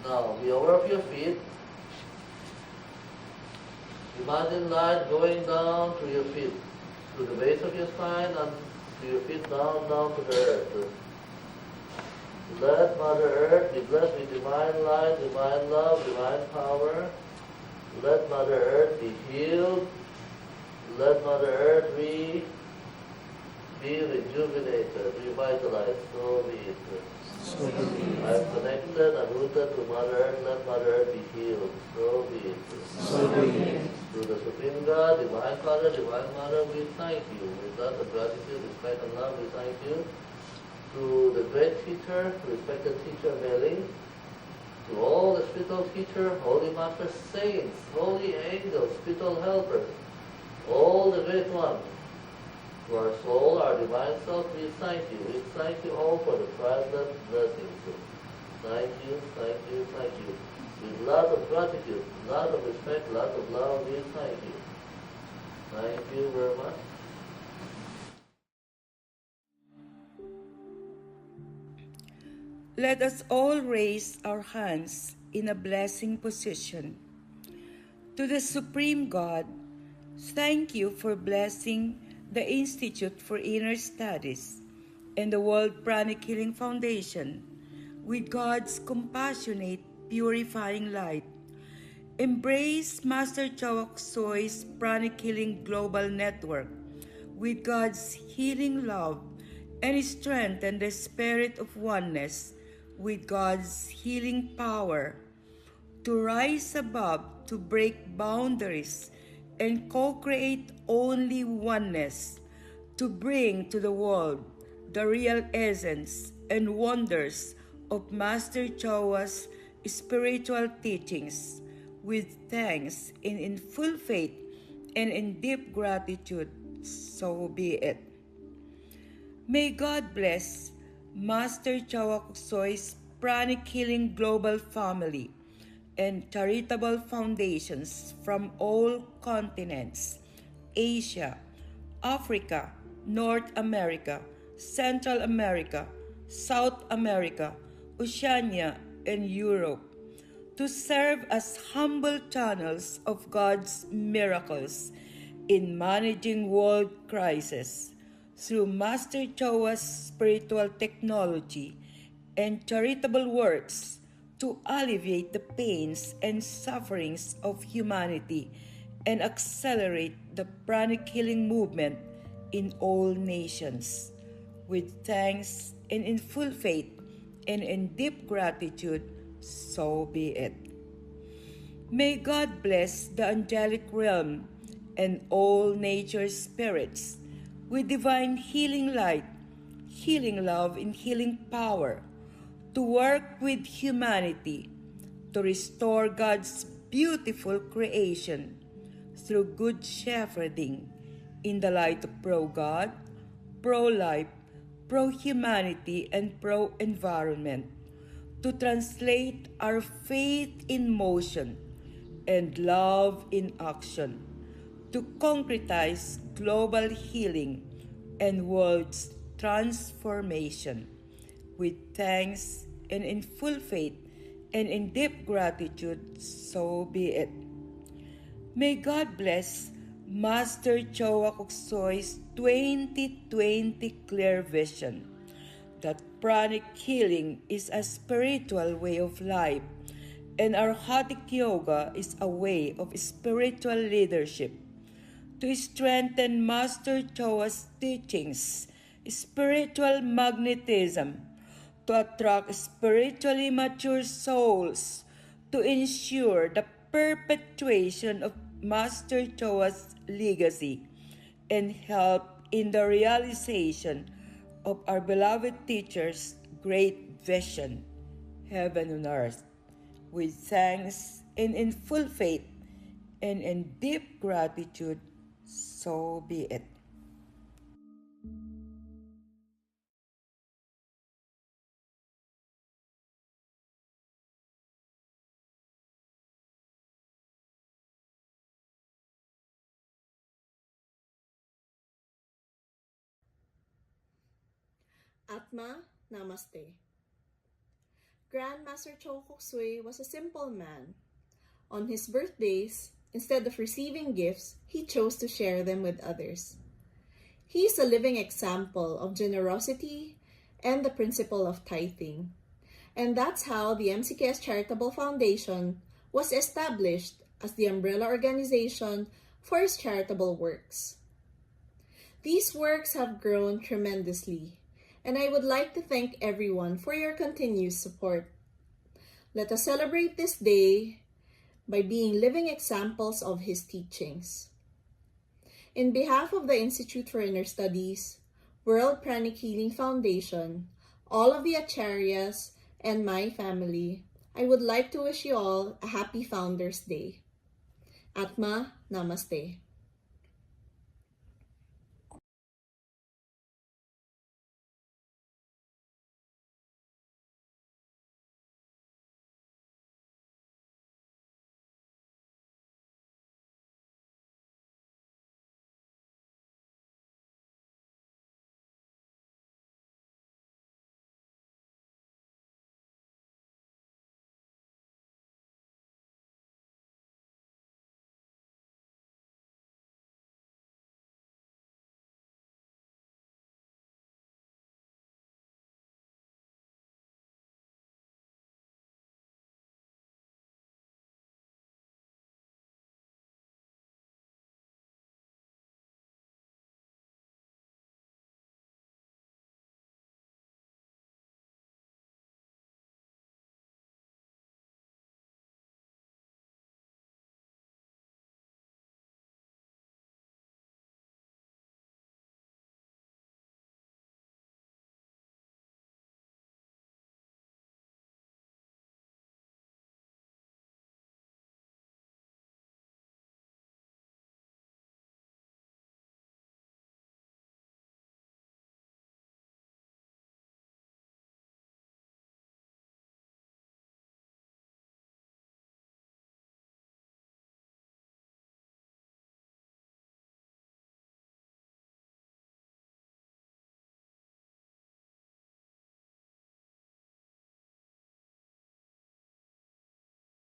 Now, be aware of your feet. Imagine light going down to your feet, to the base of your spine and to your feet down to the earth. Let Mother Earth be blessed with divine light, divine love, divine power. Let Mother Earth be healed. Let Mother Earth be rejuvenated, revitalized. So be it. I am connected and rooted to Mother Earth. Let Mother Earth be healed. So be it. So be it. To the Supreme God, Divine Father, Divine Mother, we thank you. With lots of gratitude, respect, and love, we thank you. To the great teacher, respected teacher Meli, to all the spiritual teacher, holy master saints, holy angels, spiritual helpers, all the great ones, to our soul, our divine self, we thank you. We thank you all for the priceless blessings. Thank you, thank you, thank you. With lots of gratitude, lots of respect, lots of love, we thank you. Thank you very much. Let us all raise our hands in a blessing position. To the Supreme God, thank you for blessing the Institute for Inner Studies and the World Pranic Healing Foundation with God's compassionate, purifying light. Embrace Master Choa Kok Sui's Pranic Healing Global Network with God's healing love and strengthen the spirit of oneness with God's healing power to rise above, to break boundaries and co-create only oneness, to bring to the world the real essence and wonders of Master Choa's spiritual teachings with thanks and in full faith and in deep gratitude. So be it. May God bless Master Choa Kok Sui's Pranic Healing Global Family and charitable foundations from all continents, Asia, Africa, North America, Central America, South America, Oceania, and Europe, to serve as humble channels of God's miracles in managing world crisis through Master Choa's spiritual technology and charitable works to alleviate the pains and sufferings of humanity and accelerate the pranic healing movement in all nations. With thanks and in full faith and in deep gratitude, so be it. May God bless the angelic realm and all nature's spirits with divine healing light, healing love, and healing power to work with humanity to restore God's beautiful creation through good shepherding in the light of pro-God, pro-life, pro-humanity, and pro-environment, to translate our faith in motion and love in action, to concretize global healing and world's transformation. With thanks and in full faith and in deep gratitude, so be it. May God bless Master Choa Kok Soy's 2020 clear vision that pranic healing is a spiritual way of life and Arhatic Yoga is a way of spiritual leadership. To strengthen Master Choa's teachings, spiritual magnetism, to attract spiritually mature souls, to ensure the perpetuation of Master Choa's legacy, and help in the realization of our beloved teacher's great vision, heaven and earth. With thanks and in full faith and in deep gratitude, so be it. Atma, Namaste. Grand Master Choa Kok Sui was a simple man. On his birthdays, instead of receiving gifts, he chose to share them with others. He is a living example of generosity and the principle of tithing. And that's how the MCKS Charitable Foundation was established as the umbrella organization for his charitable works. These works have grown tremendously, and I would like to thank everyone for your continued support. Let us celebrate this day by being living examples of his teachings. In behalf of the Institute for Inner Studies, World Pranic Healing Foundation, all of the Acharyas, and my family, I would like to wish you all a happy Founders Day. Atma, Namaste.